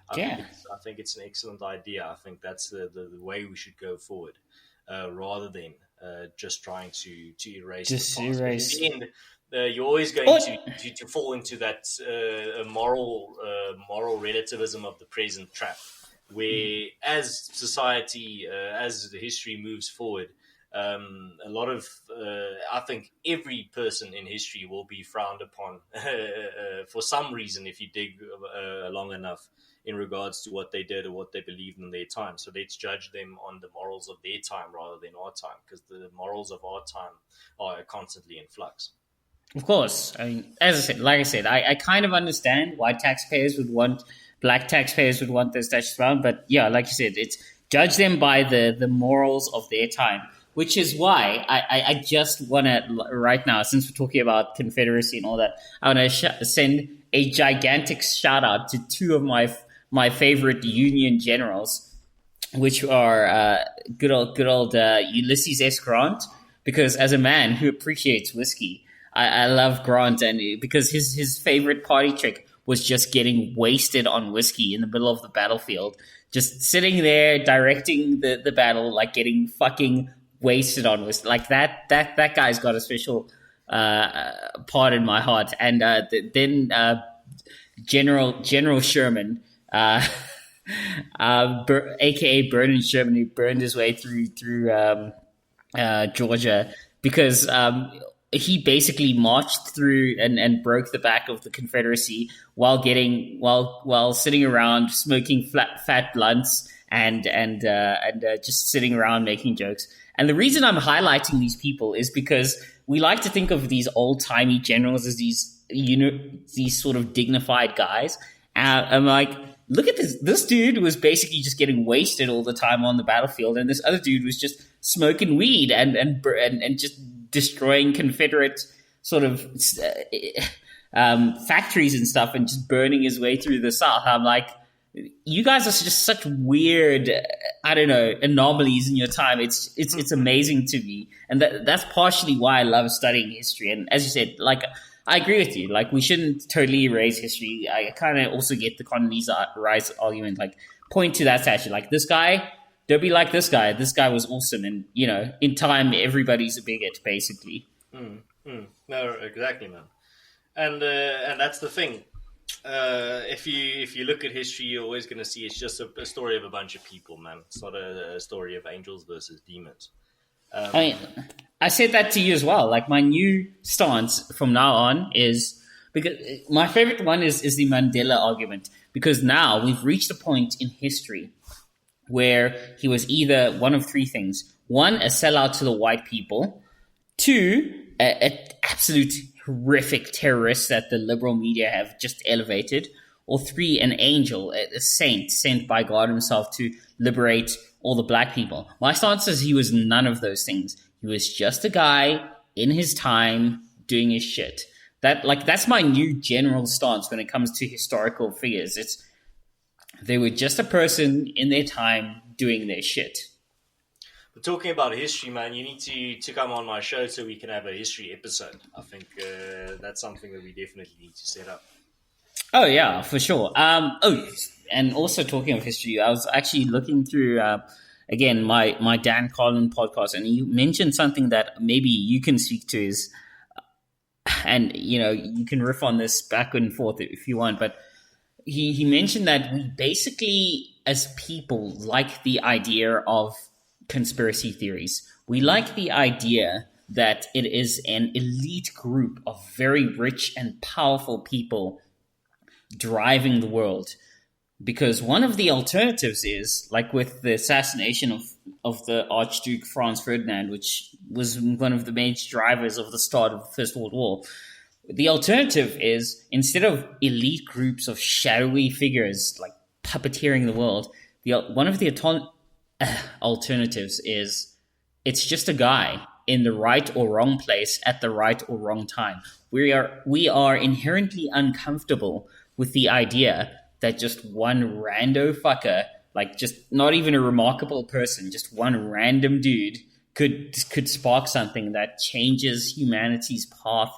I think it's an excellent idea. I think that's the way we should go forward, rather than just trying to erase the past. In the end, you're always going to fall into that moral relativism of the present trap, where as society, as the history moves forward, a lot of I think every person in history will be frowned upon for some reason if you dig long enough in regards to what they did or what they believed in their time. So let's judge them on the morals of their time rather than our time, because the morals of our time are constantly in flux. Of course. I mean, as I said, like I said, I kind of understand why black taxpayers would want those statues around. But yeah, like you said, it's judge them by the morals of their time, which is why I just want to, right now, since we're talking about Confederacy and all that, I want to send a gigantic shout out to two of my favorite Union generals, which are good old Ulysses S. Grant, because as a man who appreciates whiskey, I love Grant, and because his favorite party trick was just getting wasted on whiskey in the middle of the battlefield, just sitting there directing the battle, like getting fucking wasted on whiskey. Like that guy's got a special part in my heart. And then General Sherman, aka Vernon Sherman, who burned his way through Georgia, because he basically marched through and broke the back of the Confederacy while sitting around smoking fat blunts and just sitting around making jokes. And the reason I'm highlighting these people is because we like to think of these old-timey generals as these sort of dignified guys. I'm like, look at this. This dude was basically just getting wasted all the time on the battlefield, and this other dude was just smoking weed and just destroying Confederate sort of factories and stuff, and just burning his way through the South. I'm like, you guys are just such weird, I don't know, anomalies in your time. It's amazing to me, and that's partially why I love studying history. And as you said, like, I agree with you. Like, we shouldn't totally erase history. I kind of also get the Condoleezza Rice argument. Like, point to that statue. Like, this guy, don't be like this guy. This guy was awesome. And, in time, everybody's a bigot, basically. No, exactly, man. And that's the thing. If you look at history, you're always going to see it's just a story of a bunch of people, man. It's not a story of angels versus demons. I said that to you as well. Like, my new stance from now on is, because my favorite one is the Mandela argument, because now we've reached a point in history where he was either one of three things: one, a sellout to the white people; two, an absolute horrific terrorist that the liberal media have just elevated; or three, an angel, a saint sent by God himself to liberate all the black people. My stance is he was none of those things. He was just a guy in his time doing his shit. That's my new general stance when it comes to historical figures. They were just a person in their time doing their shit. But talking about history, man, you need to come on my show so we can have a history episode. I think that's something that we definitely need to set up. Oh, yeah, for sure. And also talking of history, I was actually looking through, again, my Dan Carlin podcast, and you mentioned something that maybe you can speak to is, and, you can riff on this back and forth if you want, but he mentioned that we basically, as people, like the idea of conspiracy theories. We like the idea that it is an elite group of very rich and powerful people driving the world. Because one of the alternatives is, like with the assassination of the Archduke Franz Ferdinand, which was one of the major drivers of the start of the First World War, the alternative is, instead of elite groups of shadowy figures like puppeteering the world, one of the alternatives is it's just a guy in the right or wrong place at the right or wrong time. We are inherently uncomfortable with the idea that just one rando fucker, like just not even a remarkable person, just one random dude could spark something that changes humanity's path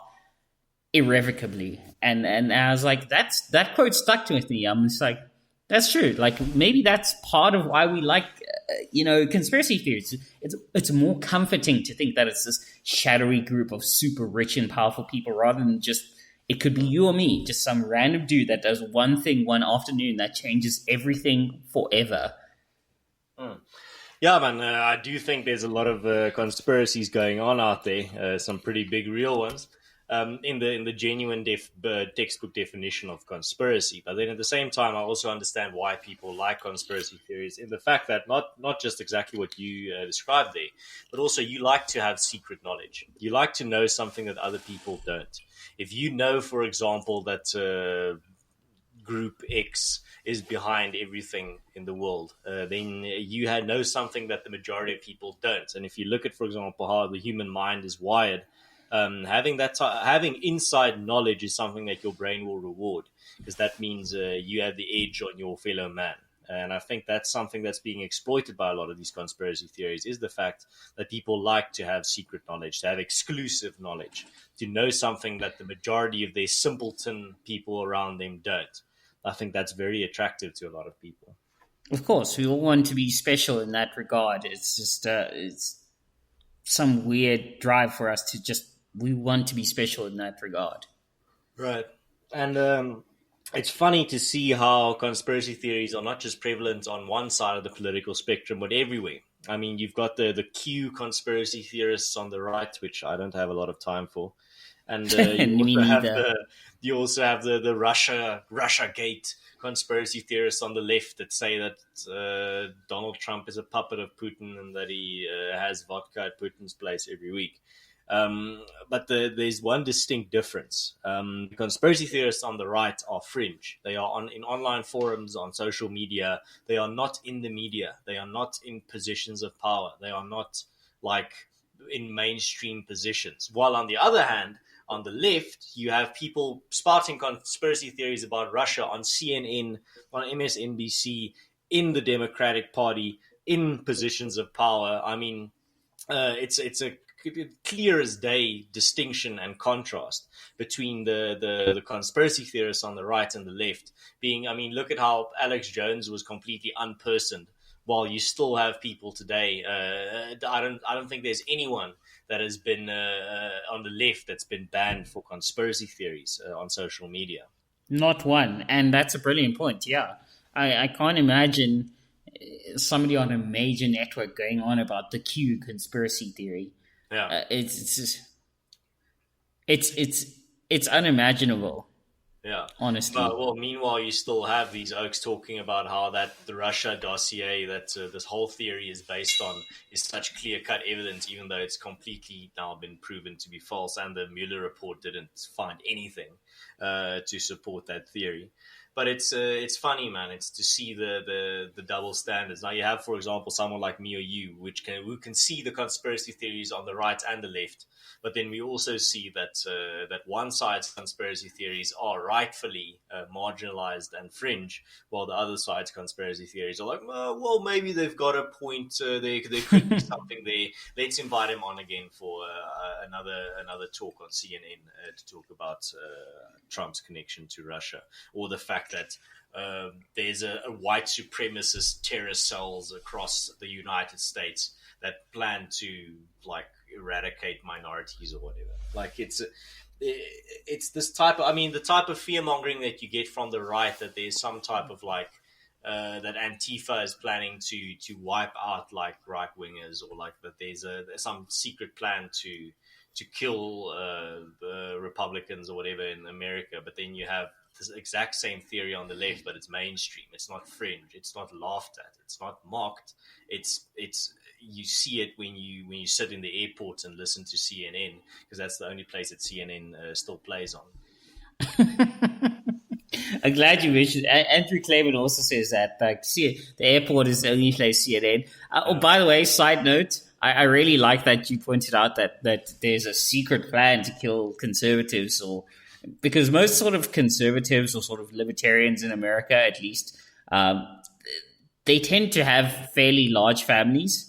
irrevocably. And I was like, that quote stuck with me. I'm just like, that's true. Like, maybe that's part of why we like, conspiracy theories. It's more comforting to think that it's this shadowy group of super rich and powerful people rather than just, it could be you or me, just some random dude that does one thing one afternoon that changes everything forever. Yeah, man, I do think there's a lot of conspiracies going on out there, some pretty big real ones. in the genuine textbook definition of conspiracy. But then at the same time, I also understand why people like conspiracy theories in the fact that not just exactly what you described there, but also you like to have secret knowledge. You like to know something that other people don't. If you know, for example, that Group X is behind everything in the world, then you know something that the majority of people don't. And if you look at, for example, how the human mind is wired, having inside knowledge is something that your brain will reward, because that means you have the edge on your fellow man. And I think that's something that's being exploited by a lot of these conspiracy theories, is the fact that people like to have secret knowledge, to have exclusive knowledge, to know something that the majority of their simpleton people around them don't. I think that's very attractive to a lot of people. Of course, we all want to be special in that regard. It's just it's some weird drive for us to we want to be special in that regard. Right. And it's funny to see how conspiracy theories are not just prevalent on one side of the political spectrum, but everywhere. I mean, you've got the Q conspiracy theorists on the right, which I don't have a lot of time for. And you also have the Russia Gate conspiracy theorists on the left that say that Donald Trump is a puppet of Putin and that he has vodka at Putin's place every week. But there's one distinct difference. The conspiracy theorists on the right are fringe. They are in online forums, on social media. They are not in the media. They are not in positions of power. They are not like in mainstream positions. While on the other hand, on the left, you have people spouting conspiracy theories about Russia on CNN, on MSNBC, in the Democratic Party, in positions of power. I mean, it's a clear as day distinction and contrast between the conspiracy theorists on the right and the left. Look at how Alex Jones was completely unpersoned, while you still have people today. I don't think there's anyone that has been on the left that's been banned for conspiracy theories on social media. Not one. And that's a brilliant point. Yeah. I can't imagine somebody on a major network going on about the Q conspiracy theory. Yeah. It's unimaginable. Yeah. Honestly. Well, meanwhile, you still have these oaks talking about how that the Russia dossier that this whole theory is based on is such clear-cut evidence, even though it's completely now been proven to be false, and the Mueller report didn't find anything to support that theory. But it's funny, man. It's to see the double standards. Now you have, for example, someone like me or you, who can see the conspiracy theories on the right and the left, but then we also see that one side's conspiracy theories are rightfully marginalized and fringe, while the other side's conspiracy theories are like, well, maybe they've got a point. There could be something there. Let's invite him on again for another talk on CNN to talk about Trump's connection to Russia, or the fact that there's a white supremacist terror cells across the United States that plan to eradicate minorities or whatever. It's this type of, the type of fear mongering that you get from the right, that there's some type of that Antifa is planning to wipe out right wingers, or that there's some secret plan to kill the Republicans or whatever in America. But then you have this exact same theory on the left, but it's mainstream. It's not fringe. It's not laughed at. It's not mocked. It's you see it when you sit in the airport and listen to CNN, because that's the only place that CNN still plays on. I'm glad you mentioned. Andrew Clavin also says that the airport is the only place CNN. By the way, side note, I really like that you pointed out that there's a secret plan to kill conservatives, because most sort of conservatives or sort of libertarians in America, at least, they tend to have fairly large families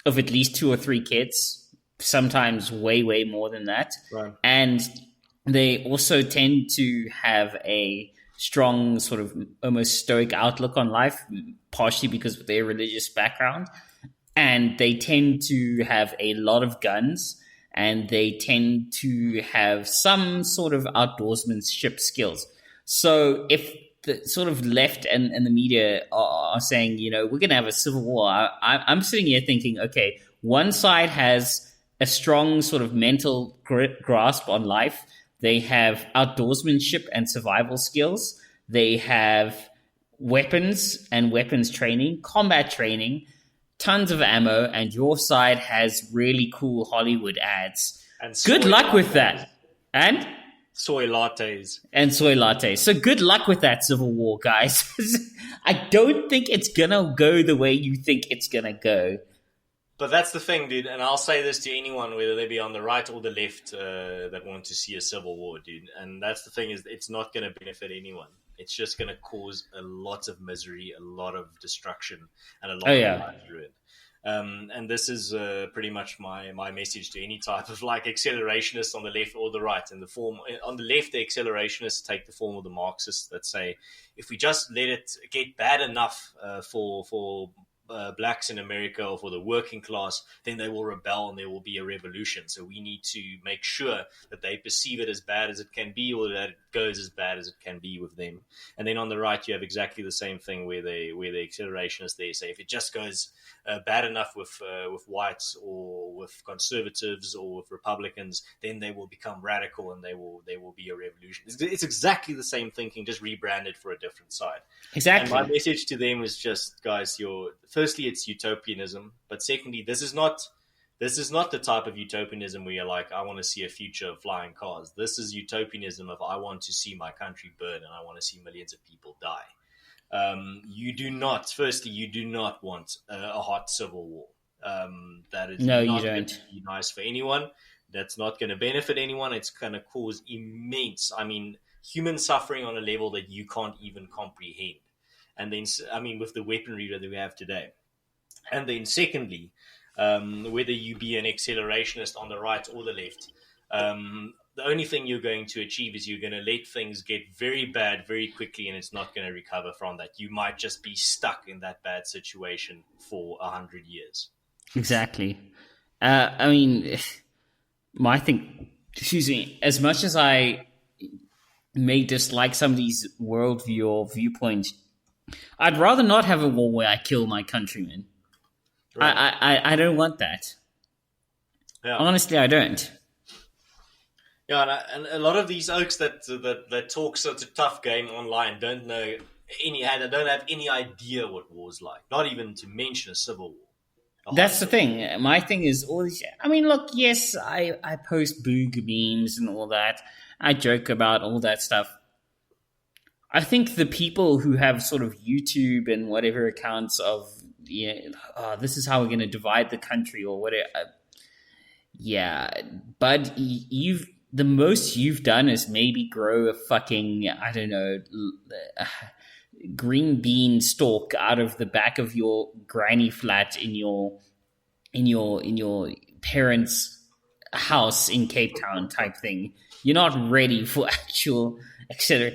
of at least 2 or 3 kids, sometimes way, way more than that. Right. And they also tend to have a strong sort of almost stoic outlook on life, partially because of their religious background. And they tend to have a lot of guns, and they tend to have some sort of outdoorsmanship skills. So if the sort of left and the media are saying, we're going to have a civil war, I'm sitting here thinking, okay, one side has a strong sort of mental grasp on life. They have outdoorsmanship and survival skills. They have weapons and weapons training, combat training, tons of ammo, and your side has really cool Hollywood ads. And good luck with that. And soy lattes. And soy lattes. So good luck with that, Civil War, guys. I don't think it's going to go the way you think it's going to go. But that's the thing, dude, and I'll say this to anyone, whether they be on the right or the left, that want to see a civil war, dude. And that's the thing, is it's not going to benefit anyone. It's just going to cause a lot of misery, a lot of destruction, and a lot of lives ruined. And this is pretty much my message to any type of like accelerationists on the left or the right. And on the left, the accelerationists take the form of the Marxists that say, if we just let it get bad enough for blacks in America or for the working class, then they will rebel and there will be a revolution. So we need to make sure that they perceive it as bad as it can be, or that it goes as bad as it can be with them. And then on the right, you have exactly the same thing where the accelerationists, they say if it just goes bad enough with whites or with conservatives or with Republicans, then they will become radical and they will be a revolution. It's exactly the same thinking, just rebranded for a different side. Exactly. And my message to them is just, guys, firstly, it's utopianism, but secondly, this is not the type of utopianism where you're like, I want to see a future of flying cars. This is utopianism of I want to see my country burn and I want to see millions of people die. You do not want a hot civil war. That is not going to be nice for anyone. That's not going to benefit anyone. It's going to cause immense, human suffering on a level that you can't even comprehend. And then, with the weaponry that we have today. And then secondly, whether you be an accelerationist on the right or the left, the only thing you're going to achieve is you're going to let things get very bad very quickly, and it's not going to recover from that. You might just be stuck in that bad situation for 100 years. Exactly. My thing, excuse me, as much as I may dislike somebody's worldview or viewpoint, I'd rather not have a war where I kill my countrymen. Right. I don't want that. Yeah. Honestly, I don't. Yeah, and a lot of these oaks that talk such a tough game online don't have any idea what war's like. Not even to mention a civil war. That's the thing. My thing is all these. Look, yes, I post boog memes and all that. I joke about all that stuff. I think the people who have sort of YouTube and whatever accounts of, this is how we're going to divide the country or whatever. But the most you've done is maybe grow a fucking, green bean stalk out of the back of your granny flat in your parents' house in Cape Town type thing. You're not ready for actual, etc.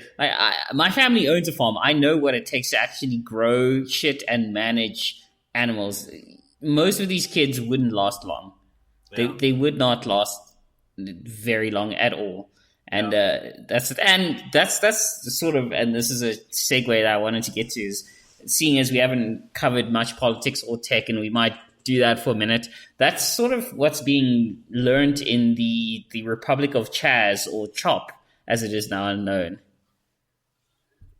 My family owns a farm. I know what it takes to actually grow shit and manage animals. Most of these kids wouldn't last long. Yeah. They would not last very long at all. And that's the sort of, and this is a segue that I wanted to get to, is seeing as we haven't covered much politics or tech, and we might do that for a minute. That's sort of what's being learned in the Republic of CHAZ, or CHOP, as it is now known.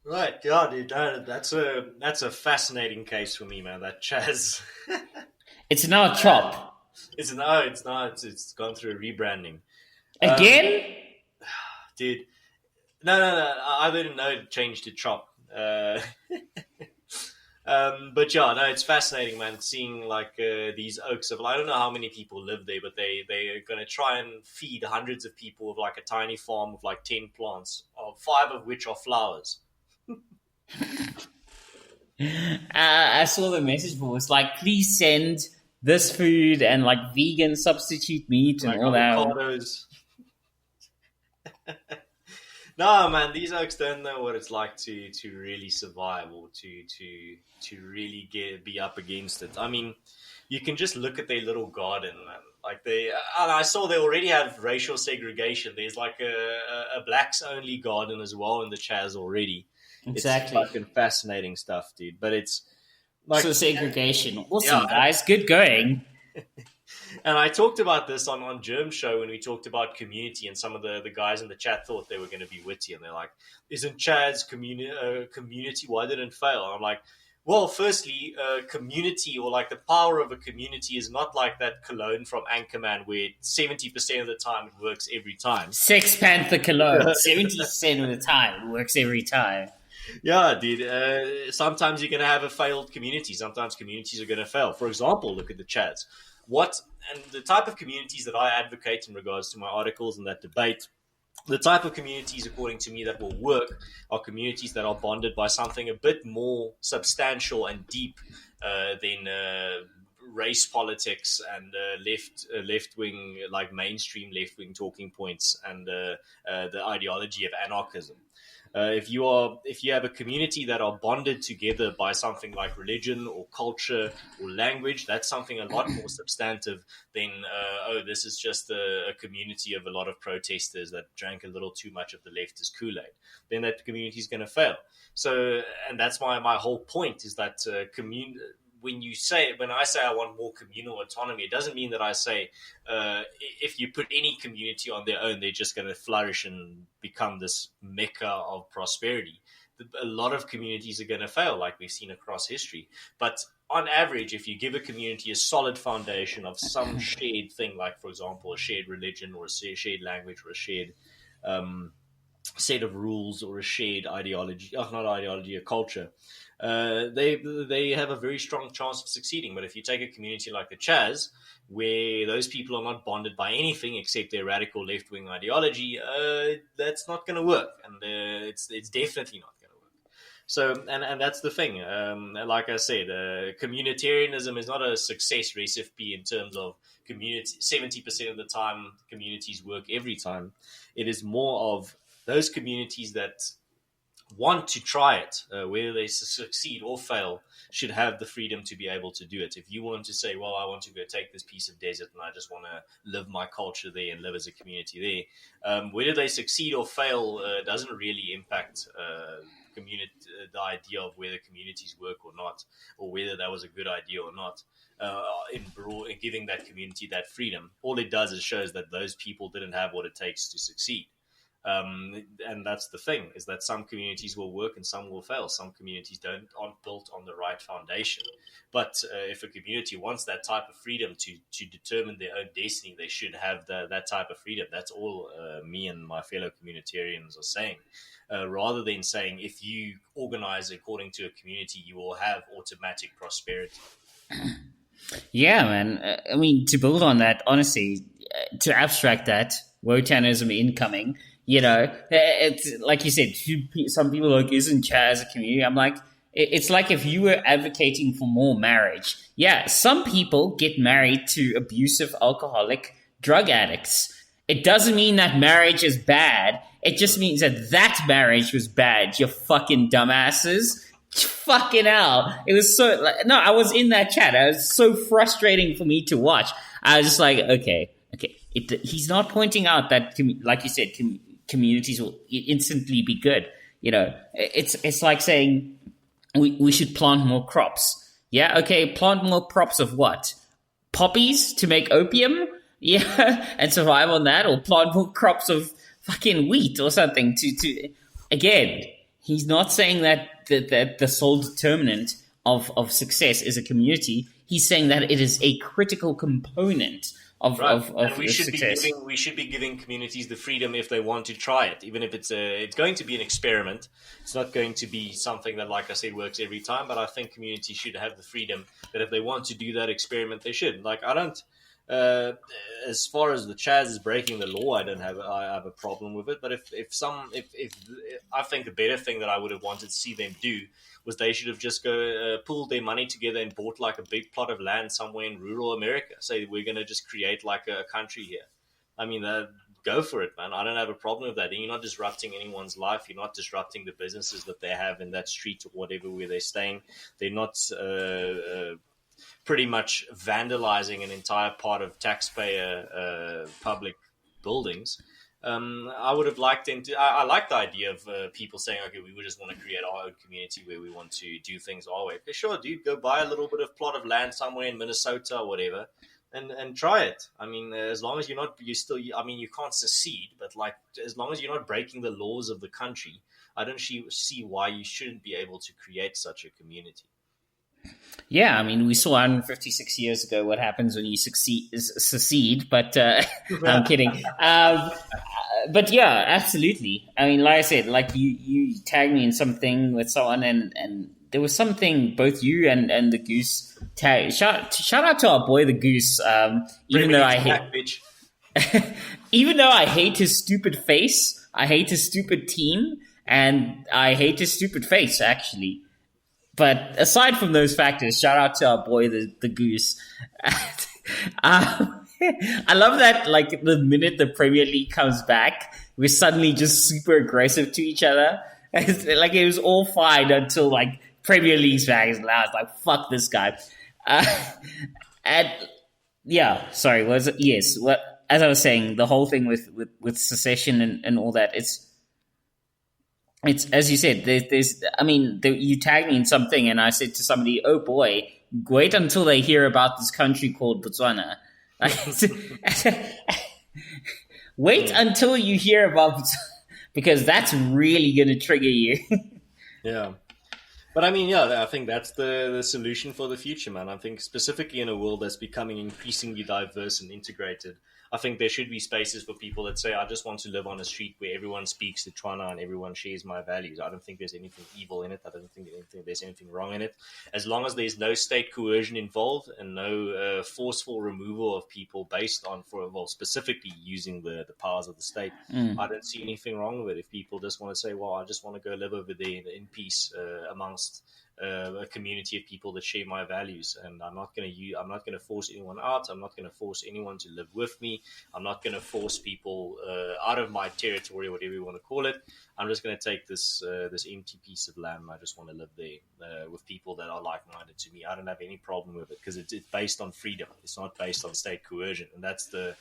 Right, yeah, dude, that's a fascinating case for me, man. That CHAZ. It's now CHOP. It's not. It's gone through a rebranding. Again? Dude. No. I didn't know it changed to CHOP. But yeah, no, it's fascinating, man, seeing like these oaks of, I don't know how many people live there, but they are going to try and feed hundreds of people with like a tiny farm of like 10 plants, 5 of which are flowers. I saw the message board. It's like, please send this food and like vegan substitute meat and like all avocados. That. No, man, these oaks don't know what it's like to really survive or to really be up against it. You can just look at their little garden, man. Like and I saw they already have racial segregation. There's like a blacks only garden as well in the CHAZ already. Exactly. It's fucking fascinating stuff, dude. But it's like so segregation. Awesome, guys. Good going. And I talked about this on Germ Show when we talked about community, and some of the guys in the chat thought they were going to be witty, and they're like, "Isn't CHAZ community? Why didn't it fail?" And I'm like, well, firstly, community, or like the power of a community, is not like that cologne from Anchorman where 70% of the time it works every time. Six Panther cologne, 70% of the time it works every time. Yeah, dude. Sometimes you're going to have a failed community. Sometimes communities are going to fail. For example, look at the CHAZ. And the type of communities that I advocate in regards to my articles and that debate, the type of communities, according to me, that will work are communities that are bonded by something a bit more substantial and deep than race politics and left wing, like mainstream left wing talking points and the ideology of anarchism. If you have a community that are bonded together by something like religion or culture or language, that's something a lot more substantive than this is just a community of a lot of protesters that drank a little too much of the leftist Kool-Aid. Then that community is going to fail. So, and that's my whole point is that when I say I want more communal autonomy, it doesn't mean that I say if you put any community on their own, they're just going to flourish and become this mecca of prosperity. A lot of communities are going to fail, like we've seen across history. But on average, if you give a community a solid foundation of some shared thing, like, for example, a shared religion or a shared language or a shared set of rules or a shared ideology, a culture, they have a very strong chance of succeeding. But if you take a community like the CHAZ, where those people are not bonded by anything except their radical left-wing ideology, that's not going to work, and it's definitely not going to work. So, and that's the thing. Like I said, communitarianism is not a success recipe in terms of community. 70% of the time, communities work every time. It is more of those communities that want to try it, whether they succeed or fail, should have the freedom to be able to do it. If you want to say, well, I want to go take this piece of desert and I just want to live my culture there and live as a community there, whether they succeed or fail doesn't really impact the idea of whether communities work or not, or whether that was a good idea or not. In giving that community that freedom, all it does is shows that those people didn't have what it takes to succeed. And that's the thing, is that some communities will work and some will fail. Some communities aren't built on the right foundation. But if a community wants that type of freedom to determine their own destiny, they should have that type of freedom. That's all me and my fellow communitarians are saying. Rather than saying if you organize according to a community, you will have automatic prosperity. Yeah, man. I mean, to build on that, honestly, to abstract that, Wotanism incoming, it's like you said, some people are like, isn't CHAZ a community? I'm like, it's like if you were advocating for more marriage. Yeah, some people get married to abusive, alcoholic, drug addicts. It doesn't mean that marriage is bad. It just means that marriage was bad, you fucking dumbasses. Fucking hell. It was I was in that chat. It was so frustrating for me to watch. I was just like, okay. He's not pointing out that, like you said, communities will instantly be good. It's like saying we should plant more crops. Yeah, okay, plant more crops of what? Poppies to make opium? Yeah, and survive on that, or plant more crops of fucking wheat or something to again, he's not saying that the sole determinant of success is a community. He's saying that it is a critical component of success. We should be giving communities the freedom if they want to try it, even if it's going to be an experiment. It's not going to be something that, like I said, works every time. But I think communities should have the freedom that if they want to do that experiment, they should. Like, I don't. As far as the CHAZ is breaking the law, I have a problem with it. But if I think a better thing that I would have wanted to see them do was they should have just pulled their money together and bought like a big plot of land somewhere in rural America. Say we're going to just create like a country here. I mean, go for it, man. I don't have a problem with that. And you're not disrupting anyone's life. You're not disrupting the businesses that they have in that street or whatever where they're staying. They're not pretty much vandalizing an entire part of taxpayer public buildings. I would have liked them to. I like the idea of people saying, okay, we would just want to create our own community where we want to do things our way. Okay, sure, dude, go buy a little bit of plot of land somewhere in Minnesota or whatever. and try it. I mean, as long as you can't secede, but like as long as you're not breaking the laws of the country, I don't see why you shouldn't be able to create such a community. Yeah, I mean, we saw 156 years ago what happens when you secede, but I'm kidding. But yeah, absolutely. I mean, like I said, like you tagged me in something with someone, and there was something both you and the Goose tag. Shout out to our boy the Goose. Even though I hate his stupid face, I hate his stupid team, and I hate his stupid face actually. But aside from those factors, shout out to our boy the Goose. I love that, like, the minute the Premier League comes back, we're suddenly just super aggressive to each other. Like, it was all fine until, like, Premier League's back. And I was like, fuck this guy. And, yeah, sorry. Yes, as I was saying, the whole thing with secession and all that, it's as you said, you tagged me in something, and I said to somebody, oh boy, wait until they hear about this country called Botswana. Wait until you hear about, because that's really going to trigger you. Yeah. But I mean, yeah, I think that's the solution for the future, man. I think specifically in a world that's becoming increasingly diverse and integrated, I think there should be spaces for people that say, I just want to live on a street where everyone speaks the Tswana and everyone shares my values. I don't think there's anything evil in it. I don't think there's anything wrong in it. As long as there's no state coercion involved and no forceful removal of people based on, specifically using the powers of the state, I don't see anything wrong with it. If people just want to say, well, I just want to go live over there in peace amongst a community of people that share my values, and I'm not going to force anyone out. I'm not going to force anyone to live with me. I'm not going to force people out of my territory, whatever you want to call it. I'm just going to take this empty piece of land, and I just want to live there with people that are like-minded to me. I don't have any problem with it because it's based on freedom. It's not based on state coercion, and that's the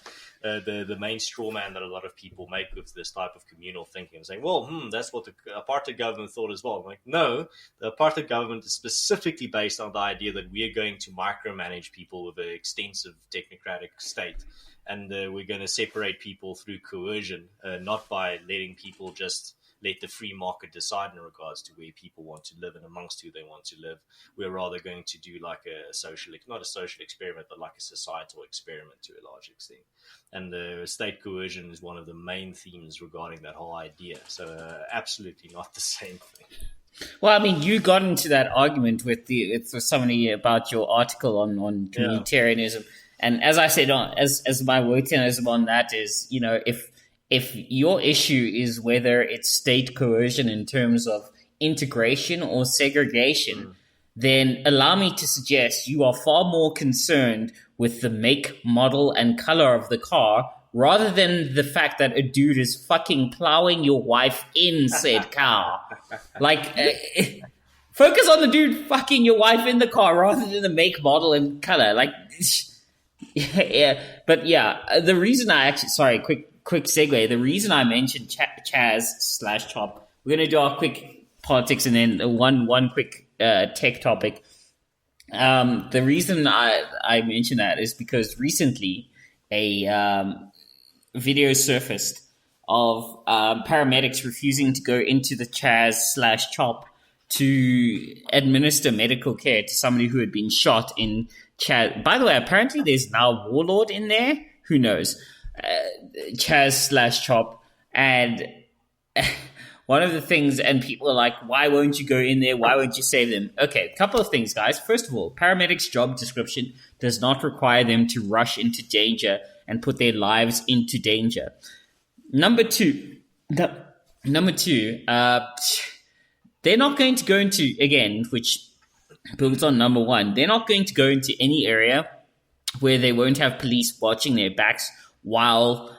main straw man that a lot of people make with this type of communal thinking, and saying, well, that's what the apartheid government thought as well. I'm like, no, the apartheid government is specifically based on the idea that we are going to micromanage people with an extensive technocratic state, and we're going to separate people through coercion, not by letting people just let the free market decide in regards to where people want to live and amongst who they want to live. We're rather going to do like not a social experiment, but like a societal experiment to a large extent. And state coercion is one of the main themes regarding that whole idea. So absolutely not the same thing. Well, I mean, you got into that argument with somebody about your article on communitarianism. And as I said, as my Wotanism on that is, if your issue is whether it's state coercion in terms of integration or segregation, then allow me to suggest you are far more concerned with the make, model, and color of the car rather than the fact that a dude is fucking plowing your wife in said car. Like, focus on the dude fucking your wife in the car rather than the make, model, and color. Like, yeah. But yeah, the reason I actually, sorry, quick segue. The reason I mentioned CHAZ/CHOP, we're going to do our quick politics and then one quick tech topic. The reason I mention that is because recently a video surfaced of paramedics refusing to go into the CHAZ/CHOP to administer medical care to somebody who had been shot in CHAZ. By the way, apparently there's now a warlord in there. Who knows? CHAZ/CHOP, and one of the things, and people are like, why won't you go in there? Why won't you save them? Okay, a couple of things, guys. First of all, paramedics' job description does not require them to rush into danger and put their lives into danger. Number two, they're not going to go into, again, which builds on number one, they're not going to go into any area where they won't have police watching their backs while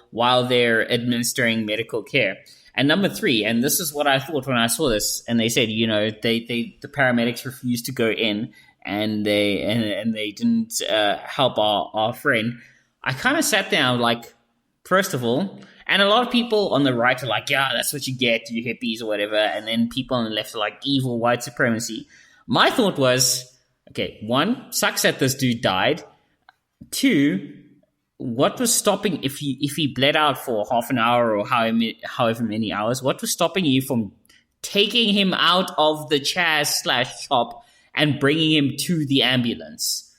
they're administering medical care. And number three, and this is what I thought when I saw this, and they said, the paramedics refused to go in, and they didn't help our friend. I kind of sat down like, first of all, and a lot of people on the right are like, yeah, that's what you get, you hippies or whatever, and then people on the left are like, evil white supremacy. My thought was, okay, one, sucks that this dude died. Two, what was stopping if he bled out for half an hour or however many hours? What was stopping you from taking him out of the CHAZ/shop and bringing him to the ambulance?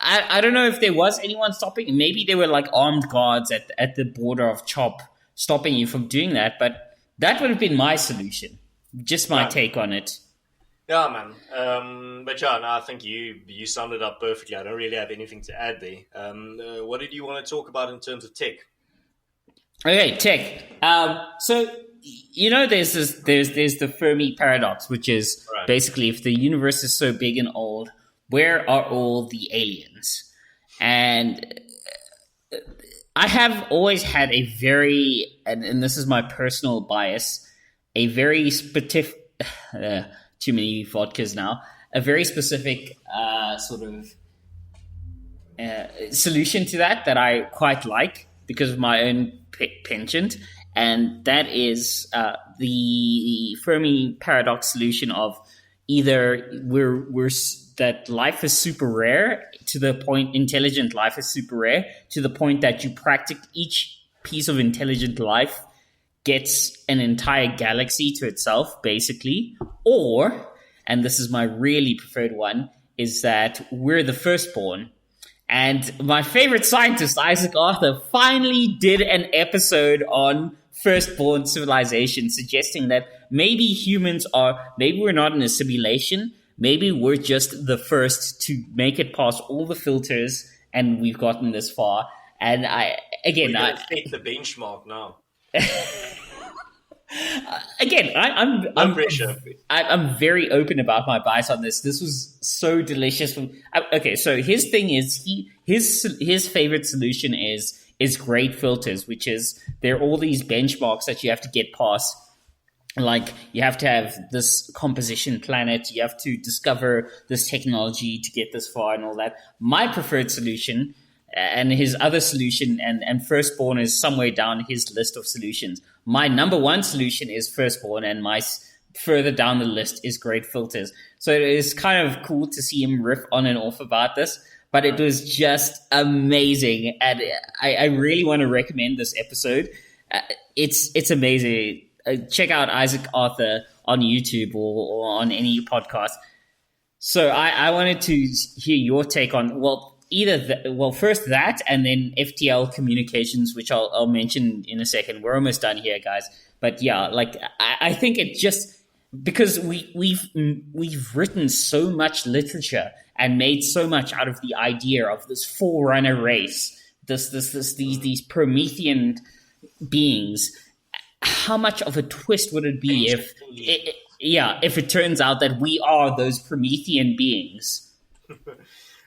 I don't know if there was anyone stopping. Maybe there were like armed guards at the border of CHOP stopping you from doing that. But that would have been my solution. Just my take on it. Yeah, man. But yeah, no, I think you summed it up perfectly. I don't really have anything to add there. What did you want to talk about in terms of tech? Okay, tech. So there's the Fermi paradox, which is basically if the universe is so big and old, where are all the aliens? And I have always had a very, and this is my personal bias, a very specific. Too many vodkas now. A very specific sort of solution to that I quite like because of my own penchant, and that is the Fermi paradox solution of either we're that life is super rare to the point intelligent life is super rare to the point that you practically each piece of intelligent life gets an entire galaxy to itself, basically. Or, and this is my really preferred one, is that we're the firstborn. And my favorite scientist, Isaac Arthur, finally did an episode on firstborn civilization, suggesting that maybe we're not in a simulation, maybe we're just the first to make it past all the filters, and we've gotten this far. And I set the benchmark now. Again, I'm very open about my bias on this. This was so delicious. Okay, so his thing is his favorite solution is great filters, which is there are all these benchmarks that you have to get past. Like you have to have this composition planet, you have to discover this technology to get this far and all that. My preferred solution and his other solution and firstborn is somewhere down his list of solutions. My number one solution is firstborn, and my further down the list is great filters. So it is kind of cool to see him riff on and off about this, but it was just amazing, and I really want to recommend this episode. It's amazing. Check out Isaac Arthur on YouTube or on any podcast. So I wanted to hear your take on, first that, and then FTL communications, which I'll mention in a second. We're almost done here, guys. But yeah, like I think it just because we've written so much literature and made so much out of the idea of this forerunner race, these Promethean beings. How much of a twist would it be if it turns out that we are those Promethean beings?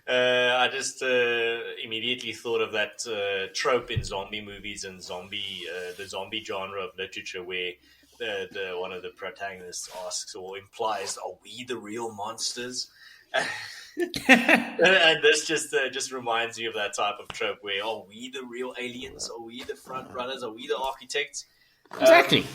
I just immediately thought of that trope in zombie movies and the zombie genre of literature where the one of the protagonists asks or implies, "Are we the real monsters?" And this just reminds me of that type of trope where, are we the real aliens? Are we the front runners? Are we the architects? Exactly.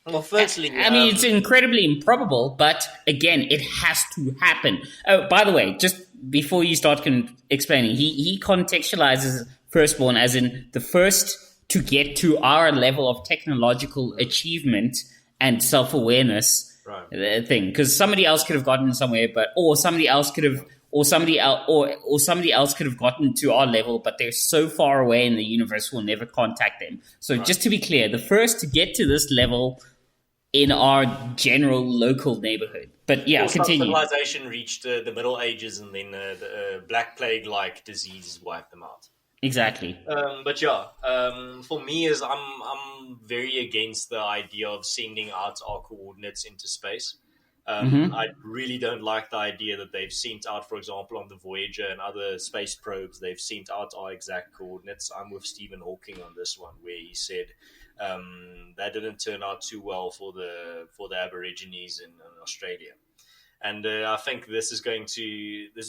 Well, firstly, I mean, it's incredibly improbable, but again, it has to happen. Oh, by the way, just before you start explaining, he contextualizes firstborn as in the first to get to our level of technological achievement and self-awareness thing. Because somebody else could have gotten somewhere, somebody else could have gotten to our level, but they're so far away in the universe we'll never contact them. So just to be clear, the first to get to this level in our general local neighborhood. But yeah, continue. Civilization reached the Middle Ages, and then the Black Plague-like disease wiped them out. Exactly. But yeah, for me, I'm very against the idea of sending out our coordinates into space. I really don't like the idea that they've sent out, for example, on the Voyager and other space probes, they've sent out our exact coordinates. I'm with Stephen Hawking on this one, where he said that didn't turn out too well for the Aborigines in Australia. And I think this is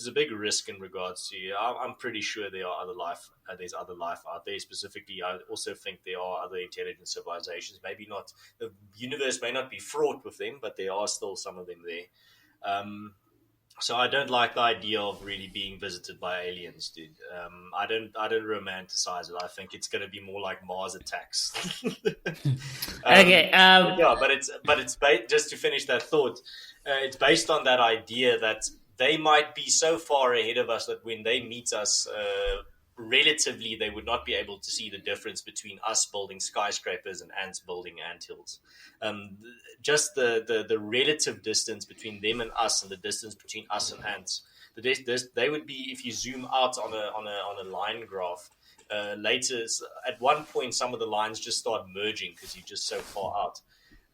a big risk in regards to. I'm pretty sure there's other life out there. Specifically, I also think there are other intelligent civilizations. Maybe not. The universe may not be fraught with them, but there are still some of them there. So I don't like the idea of really being visited by aliens, dude. I don't romanticize it. I think it's going to be more like Mars attacks. Okay. Yeah, but it's just to finish that thought. It's based on that idea that they might be so far ahead of us that when they meet us, relatively, they would not be able to see the difference between us building skyscrapers and ants building anthills. Um, just the relative distance between them and us, and the distance between us and ants. They would be, if you zoom out on a line graph. Later, at one point, some of the lines just start merging because you're just so far out.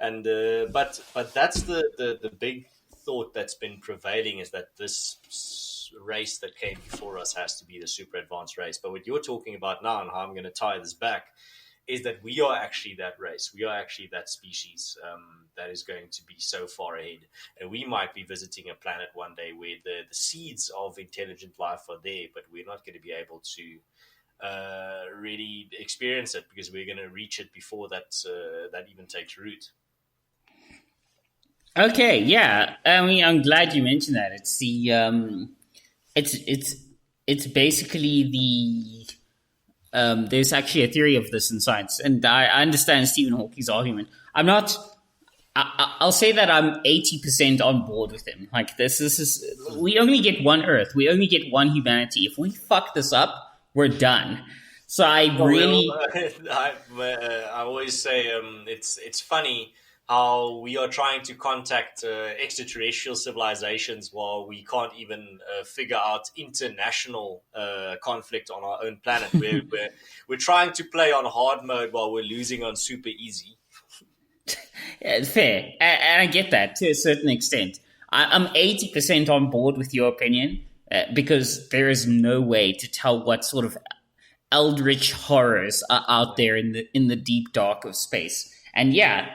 And but that's the big thought that's been prevailing, is that this race that came before us has to be the super advanced race. But what you're talking about now, and how I'm going to tie this back, is that we are actually that race. We are actually that species that is going to be so far ahead. And we might be visiting a planet one day where the seeds of intelligent life are there, but we're not going to be able to really experience it, because we're going to reach it before that even takes root. Okay, yeah. I mean, I'm glad you mentioned that. It's the it's basically the there's actually a theory of this in science, and I understand Stephen Hawking's argument. I'm not. I'll say that I'm 80% on board with him. Like this is we only get one Earth. We only get one humanity. If we fuck this up, we're done. So I always say it's funny how we are trying to contact extraterrestrial civilizations while we can't even figure out international conflict on our own planet. We're trying to play on hard mode while we're losing on super easy. Yeah, it's fair, and I get that to a certain extent. I'm 80% on board with your opinion, because there is no way to tell what sort of eldritch horrors are out there in the deep dark of space. And yeah,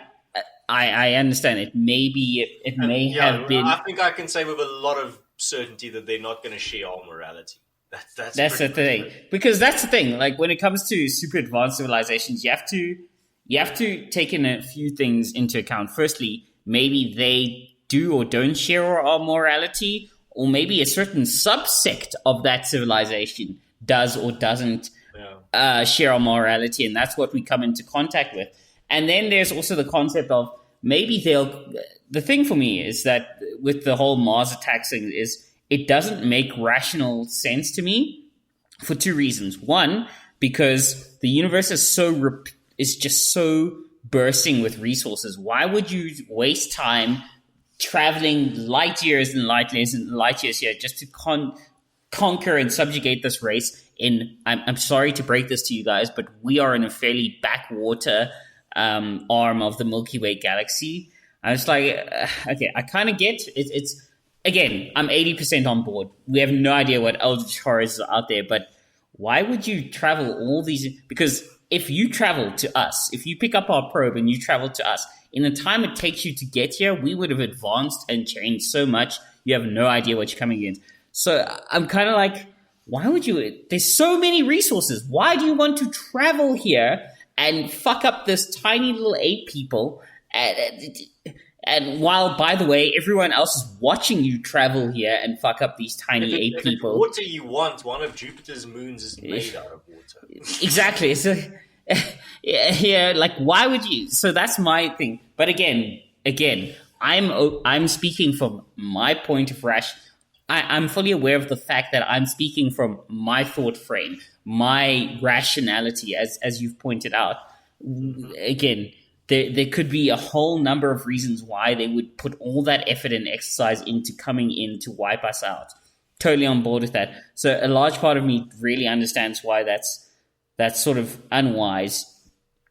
I understand it. Maybe it may have been. I think I can say with a lot of certainty that they're not going to share our morality. That's the thing, because that's the thing. Like when it comes to super advanced civilizations, you have to take in a few things into account. Firstly, maybe they do or don't share our morality, or maybe a certain subsect of that civilization does or doesn't share our morality, and that's what we come into contact with. And then there's also the concept of maybe the thing for me is that with the whole Mars attacks thing is it doesn't make rational sense to me for two reasons. One, because the universe is just so bursting with resources. Why would you waste time traveling light years and light years here just to conquer and subjugate this race I'm sorry to break this to you guys, but we are in a fairly backwater arm of the Milky Way galaxy. I was like, okay, I kind of get it. It's again, I'm 80% on board. We have no idea what eldritch horrors are out there, but why would you travel all these? Because if you travel to us, if you pick up our probe and you travel to us, in the time it takes you to get here, we would have advanced and changed so much. You have no idea what you're coming against. So I'm kind of like, why would you? There's so many resources. Why do you want to travel here and fuck up this tiny little ape people? And while, by the way, everyone else is watching you travel here and fuck up these tiny ape people. If water you want, one of Jupiter's moons is made out of water. Exactly. So, yeah, like why would you? So that's my thing. But again, I'm speaking from my point of I'm fully aware of the fact that I'm speaking from my thought frame, my rationality, as you've pointed out. Again, there could be a whole number of reasons why they would put all that effort and exercise into coming in to wipe us out. Totally on board with that. So a large part of me really understands why that's sort of unwise.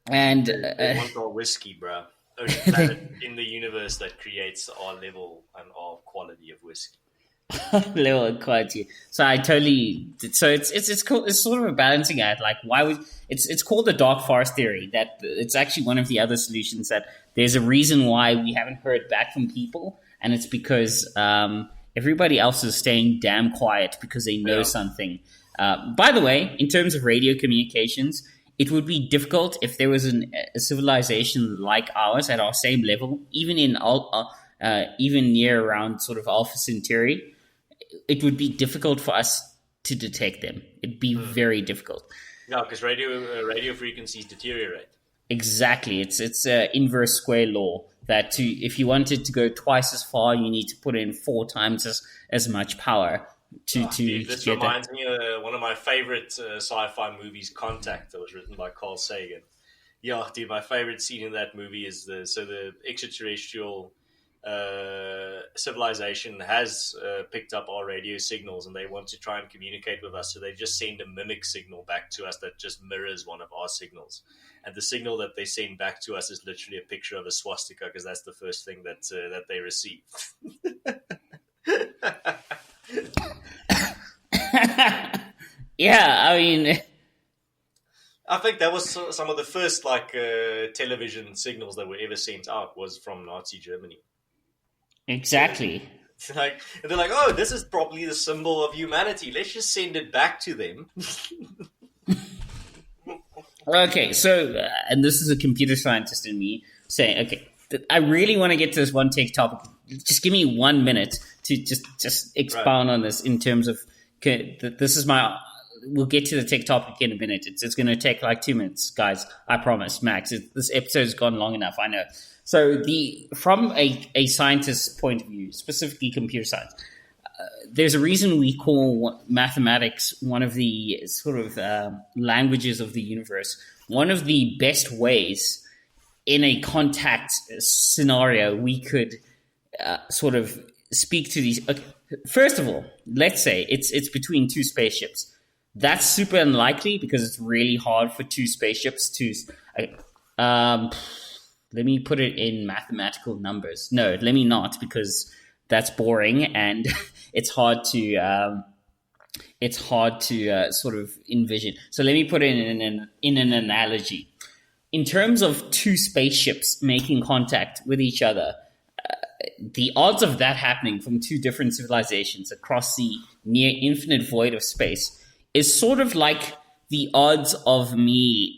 And they want our whiskey, bro. Only planet in the universe that creates our level and our quality of whiskey. Level of quality. So I totally. So it's cool. It's sort of a balancing act. Like why would it's called the dark forest theory. That it's actually one of the other solutions. That there's a reason why we haven't heard back from people, and it's because everybody else is staying damn quiet because they know something. By the way, in terms of radio communications, it would be difficult if there was a civilization like ours at our same level, even near around sort of Alpha Centauri. it would be difficult for us to detect them. It'd be very difficult. Yeah, because radio frequencies deteriorate. Exactly. It's a inverse square law that if you wanted to go twice as far, you need to put in 4 times as much power this reminds me of one of my favorite sci-fi movies, Contact, that was written by Carl Sagan. Yeah, dude, my favorite scene in that movie is the extraterrestrial civilization has picked up our radio signals, and they want to try and communicate with us, so they just send a mimic signal back to us that just mirrors one of our signals, and the signal that they send back to us is literally a picture of a swastika, because that's the first thing that they receive. Yeah, I mean, I think that was some of the first television signals that were ever sent out was from Nazi Germany. Exactly. They're like, oh, this is probably the symbol of humanity. Let's just send it back to them. Okay, so, and this is a computer scientist in me saying, okay, I really want to get to this one take topic. Just give me 1 minute to just expound on this in terms of, this is we'll get to the tech topic in a minute. It's going to take like 2 minutes, guys. I promise, Max. This episode's gone long enough, I know. So from a scientist's point of view, specifically computer science, there's a reason we call mathematics one of the sort of languages of the universe. One of the best ways in a contact scenario we could sort of speak to these. Okay, first of all, let's say it's between 2 spaceships. That's super unlikely because it's really hard for 2 spaceships to. Let me put it in mathematical numbers. No, let me not, because that's boring and it's hard to sort of envision. So let me put it in an analogy. In terms of 2 spaceships making contact with each other, the odds of that happening from 2 different civilizations across the near infinite void of space is sort of like the odds of me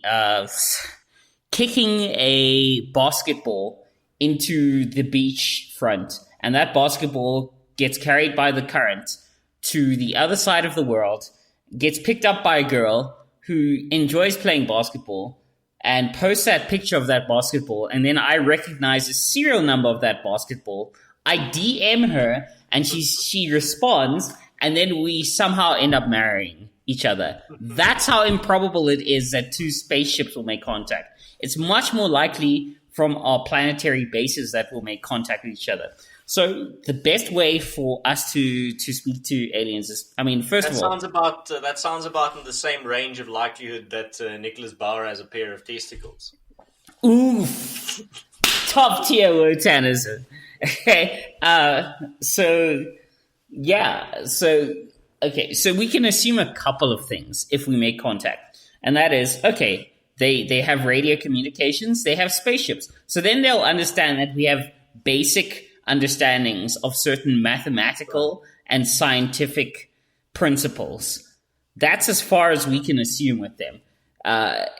kicking a basketball into the beach front, and that basketball gets carried by the current to the other side of the world, gets picked up by a girl who enjoys playing basketball, and posts that picture of that basketball, and then I recognize the serial number of that basketball. I DM her, and she responds, and then we somehow end up marrying each other. That's how improbable it is that 2 spaceships will make contact. It's much more likely from our planetary bases that will make contact with each other. So the best way for us to speak to aliens is, I mean, first of all, that sounds about in the same range of likelihood that Nicholas Bauer has a pair of testicles. Ooh, top tier Wotanism. Okay, so we can assume a couple of things if we make contact, and that is, okay, they have radio communications, they have spaceships, so then they'll understand that we have basic understandings of certain mathematical and scientific principles. That's as far as we can assume with them.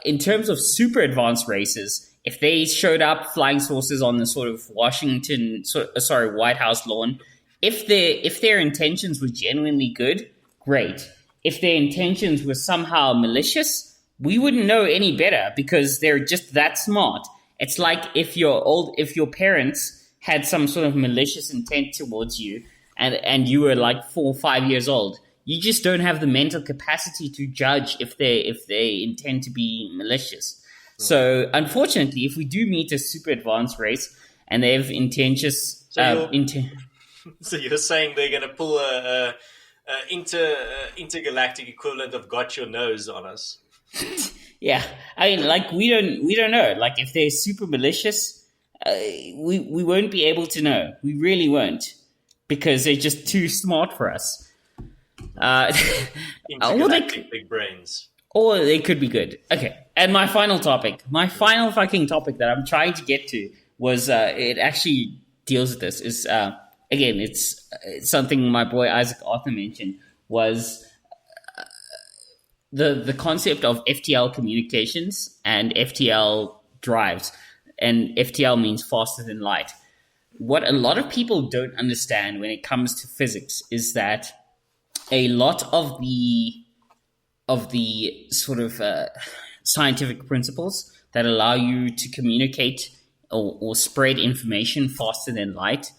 In terms of super advanced races, if they showed up flying saucers on the sort of White House lawn, if their intentions were genuinely good, great. If their intentions were somehow malicious, we wouldn't know any better because they're just that smart. It's like if your parents had some sort of malicious intent towards you and you were like 4 or 5 years old, you just don't have the mental capacity to judge if they intend to be malicious. So unfortunately, if we do meet a super advanced race and they have intentions... So you're saying they're going to pull a intergalactic equivalent of got your nose on us? Yeah, I mean, like we don't know. Like if they're super malicious, we won't be able to know. We really won't, because they're just too smart for us. Intergalactic big brains. Or they could be good. Okay, and my final fucking topic that I'm trying to get to was it actually deals with this. Is again, it's something my boy Isaac Arthur mentioned, was the concept of FTL communications and FTL drives. And FTL means faster than light. What a lot of people don't understand when it comes to physics is that a lot of the sort of scientific principles that allow you to communicate or spread information faster than light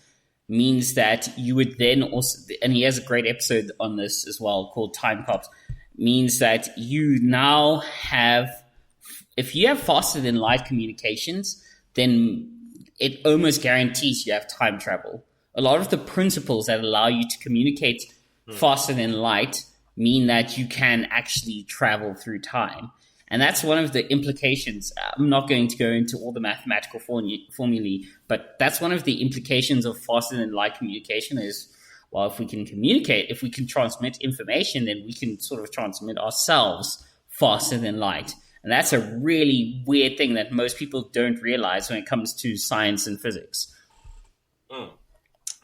means that you would then also, and he has a great episode on this as well called Time Cops, means that you now have, if you have faster than light communications, then it almost guarantees you have time travel. A lot of the principles that allow you to communicate faster than light mean that you can actually travel through time. And that's one of the implications. I'm not going to go into all the mathematical formulae, but that's one of the implications of faster than light communication is, well, if we can communicate, if we can transmit information, then we can sort of transmit ourselves faster than light. And that's a really weird thing that most people don't realize when it comes to science and physics.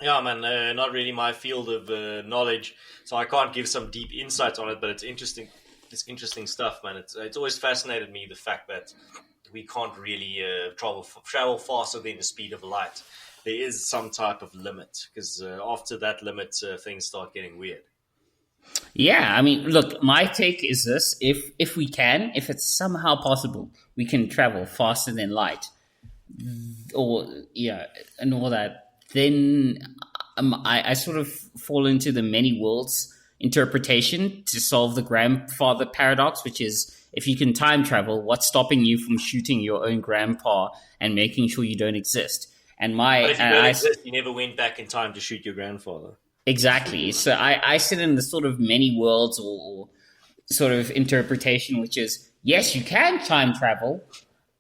Yeah, man, not really my field of knowledge, so I can't give some deep insights on it, but it's interesting. It's interesting stuff, man. It's always fascinated me, the fact that we can't really travel faster than the speed of light. There is some type of limit, because after that limit, things start getting weird. Yeah, I mean, look, my take is this. If it's somehow possible, we can travel faster than light, or, and all that, then I sort of fall into the many worlds interpretation to solve the grandfather paradox, which is, if you can time travel, what's stopping you from shooting your own grandpa and making sure you don't exist? But if you don't exist, you never went back in time to shoot your grandfather. Exactly. So I sit in the sort of many worlds or sort of interpretation, which is, yes, you can time travel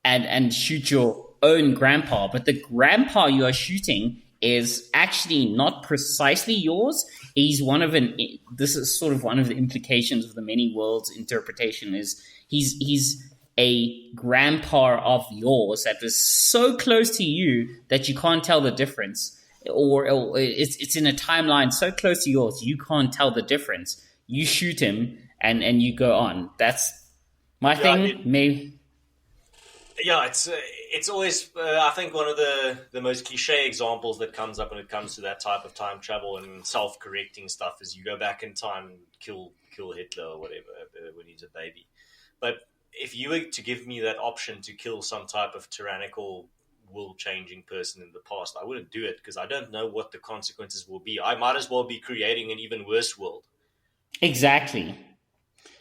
and shoot your own grandpa, but the grandpa you are shooting is actually not precisely yours. This is sort of one of the implications of the many worlds interpretation is he's a grandpa of yours that was so close to you that you can't tell the difference, or it's in a timeline so close to yours you can't tell the difference. You shoot him and you go on. That's my thing. Maybe. Yeah, it's always I think one of the most cliche examples that comes up when it comes to that type of time travel and self-correcting stuff is you go back in time and kill Hitler or whatever when he's a baby. But if you were to give me that option to kill some type of tyrannical, world-changing person in the past, I wouldn't do it, because I don't know what the consequences will be. I might as well be creating an even worse world. Exactly.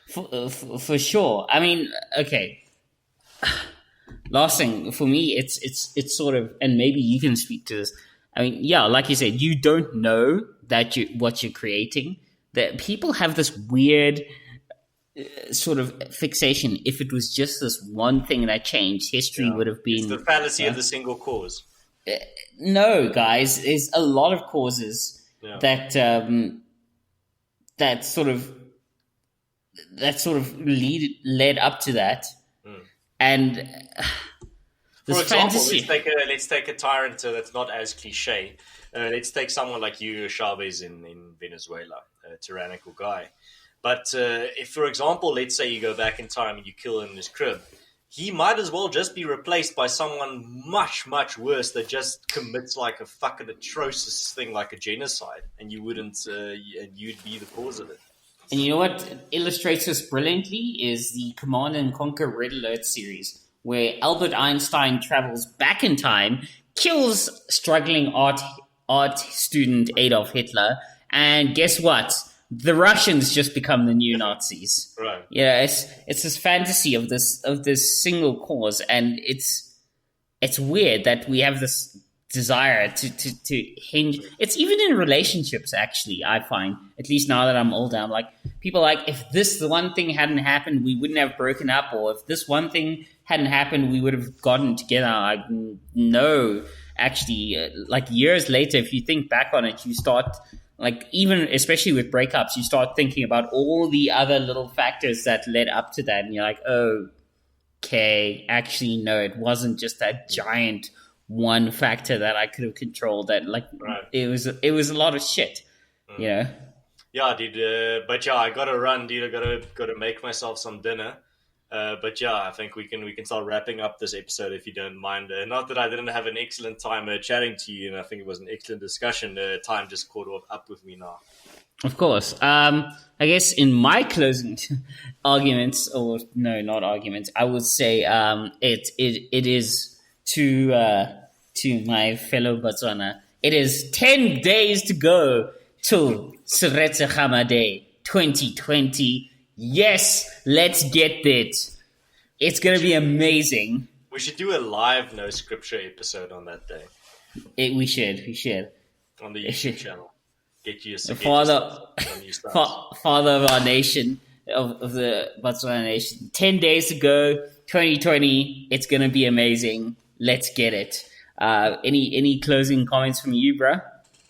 For sure. I mean, okay. Last thing for me, it's sort of, and maybe you can speak to this. I mean, yeah, like you said, you don't know that what you're creating. That people have this weird sort of fixation. If it was just this one thing that changed, history would have been. It's the fallacy of the single cause. No, guys, there's a lot of causes that sort of led up to that. And for example, let's take a tyrant that's not as cliche. Let's take someone like Hugo Chavez in Venezuela, a tyrannical guy. But if, for example, let's say you go back in time and you kill him in his crib, he might as well just be replaced by someone much, much worse that just commits like a fucking atrocious thing like a genocide, and you wouldn't, and you'd be the cause of it. And you know what illustrates this brilliantly is the Command and Conquer Red Alert series, where Albert Einstein travels back in time, kills struggling art student Adolf Hitler, and guess what? The Russians just become the new Nazis. Right. Yeah, it's this fantasy of this single cause, and it's weird that we have this desire to hinge. It's even in relationships, actually. I find, at least now that I'm older, I'm like, people are like, if this one thing hadn't happened, we wouldn't have broken up, or if this one thing hadn't happened, we would have gotten together. Like, no, actually, like years later, if you think back on it, you start, like, even especially with breakups, you start thinking about all the other little factors that led up to that, and you're like, oh, okay, actually, no, it wasn't just that giant one factor that I could have controlled. That, like, right. it was a lot of shit, you know. Yeah, dude. But yeah, I gotta run, dude. I gotta make myself some dinner. But yeah, I think we can start wrapping up this episode if you don't mind. Not that I didn't have an excellent time chatting to you, and I think it was an excellent discussion. Time just caught up with me now. Of course. I guess in my closing arguments, or no, not arguments, I would say it is to my fellow Botswana. It is 10 days to go till Seretse Day 2020. Yes, let's get it. It's going to be amazing. We should do a live no scripture episode on that day. We should. On the YouTube channel. Get you the father of our nation, of the Botswana nation. 10 days to go, 2020. It's going to be amazing. Let's get it. Any closing comments from you, bro?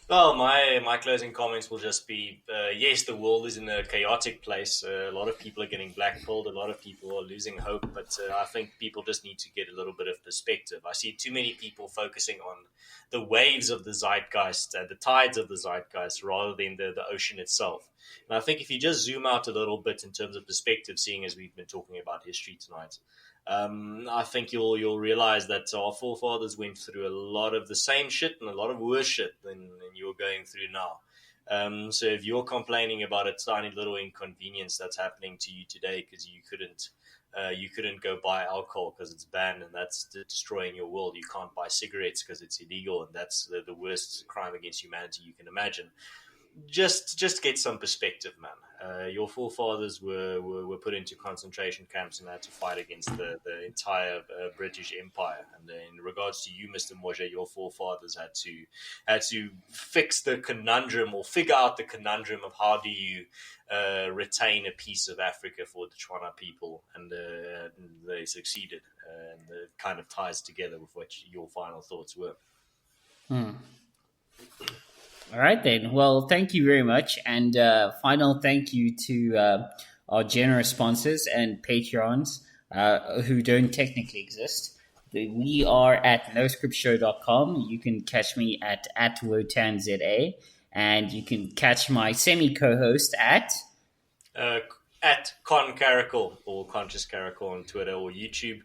Well, my closing comments will just be, yes, the world is in a chaotic place. A lot of people are getting blackballed. A lot of people are losing hope. But I think people just need to get a little bit of perspective. I see too many people focusing on the waves of the zeitgeist, the tides of the zeitgeist, rather than the ocean itself. And I think if you just zoom out a little bit in terms of perspective, seeing as we've been talking about history tonight, I think you'll realize that our forefathers went through a lot of the same shit and a lot of worse shit than you're going through now. So if you're complaining about a tiny little inconvenience that's happening to you today because you couldn't go buy alcohol because it's banned and that's destroying your world, you can't buy cigarettes because it's illegal and that's the worst crime against humanity you can imagine. Just get some perspective, man. Your forefathers were put into concentration camps and had to fight against the entire British Empire. And in regards to you, Mr. Moja, your forefathers had to fix the conundrum or figure out the conundrum of how do you retain a piece of Africa for the Tswana people, and they succeeded. And it kind of ties together with what your final thoughts were. All right, then. Well, thank you very much. And final thank you to our generous sponsors and Patreons who don't technically exist. We are at noscriptshow.com. You can catch me at WotanZA. And you can catch my semi-co-host at Con Caracal or Conscious Caracal on Twitter or YouTube.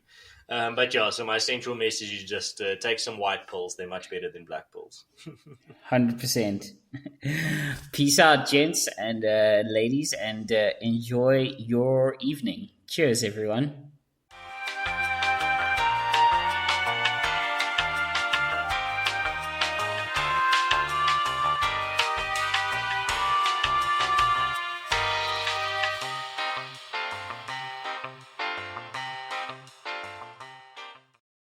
But yeah, so my central message is just take some white pills. They're much better than black pills. 100%. Peace out, gents and ladies, and enjoy your evening. Cheers, everyone.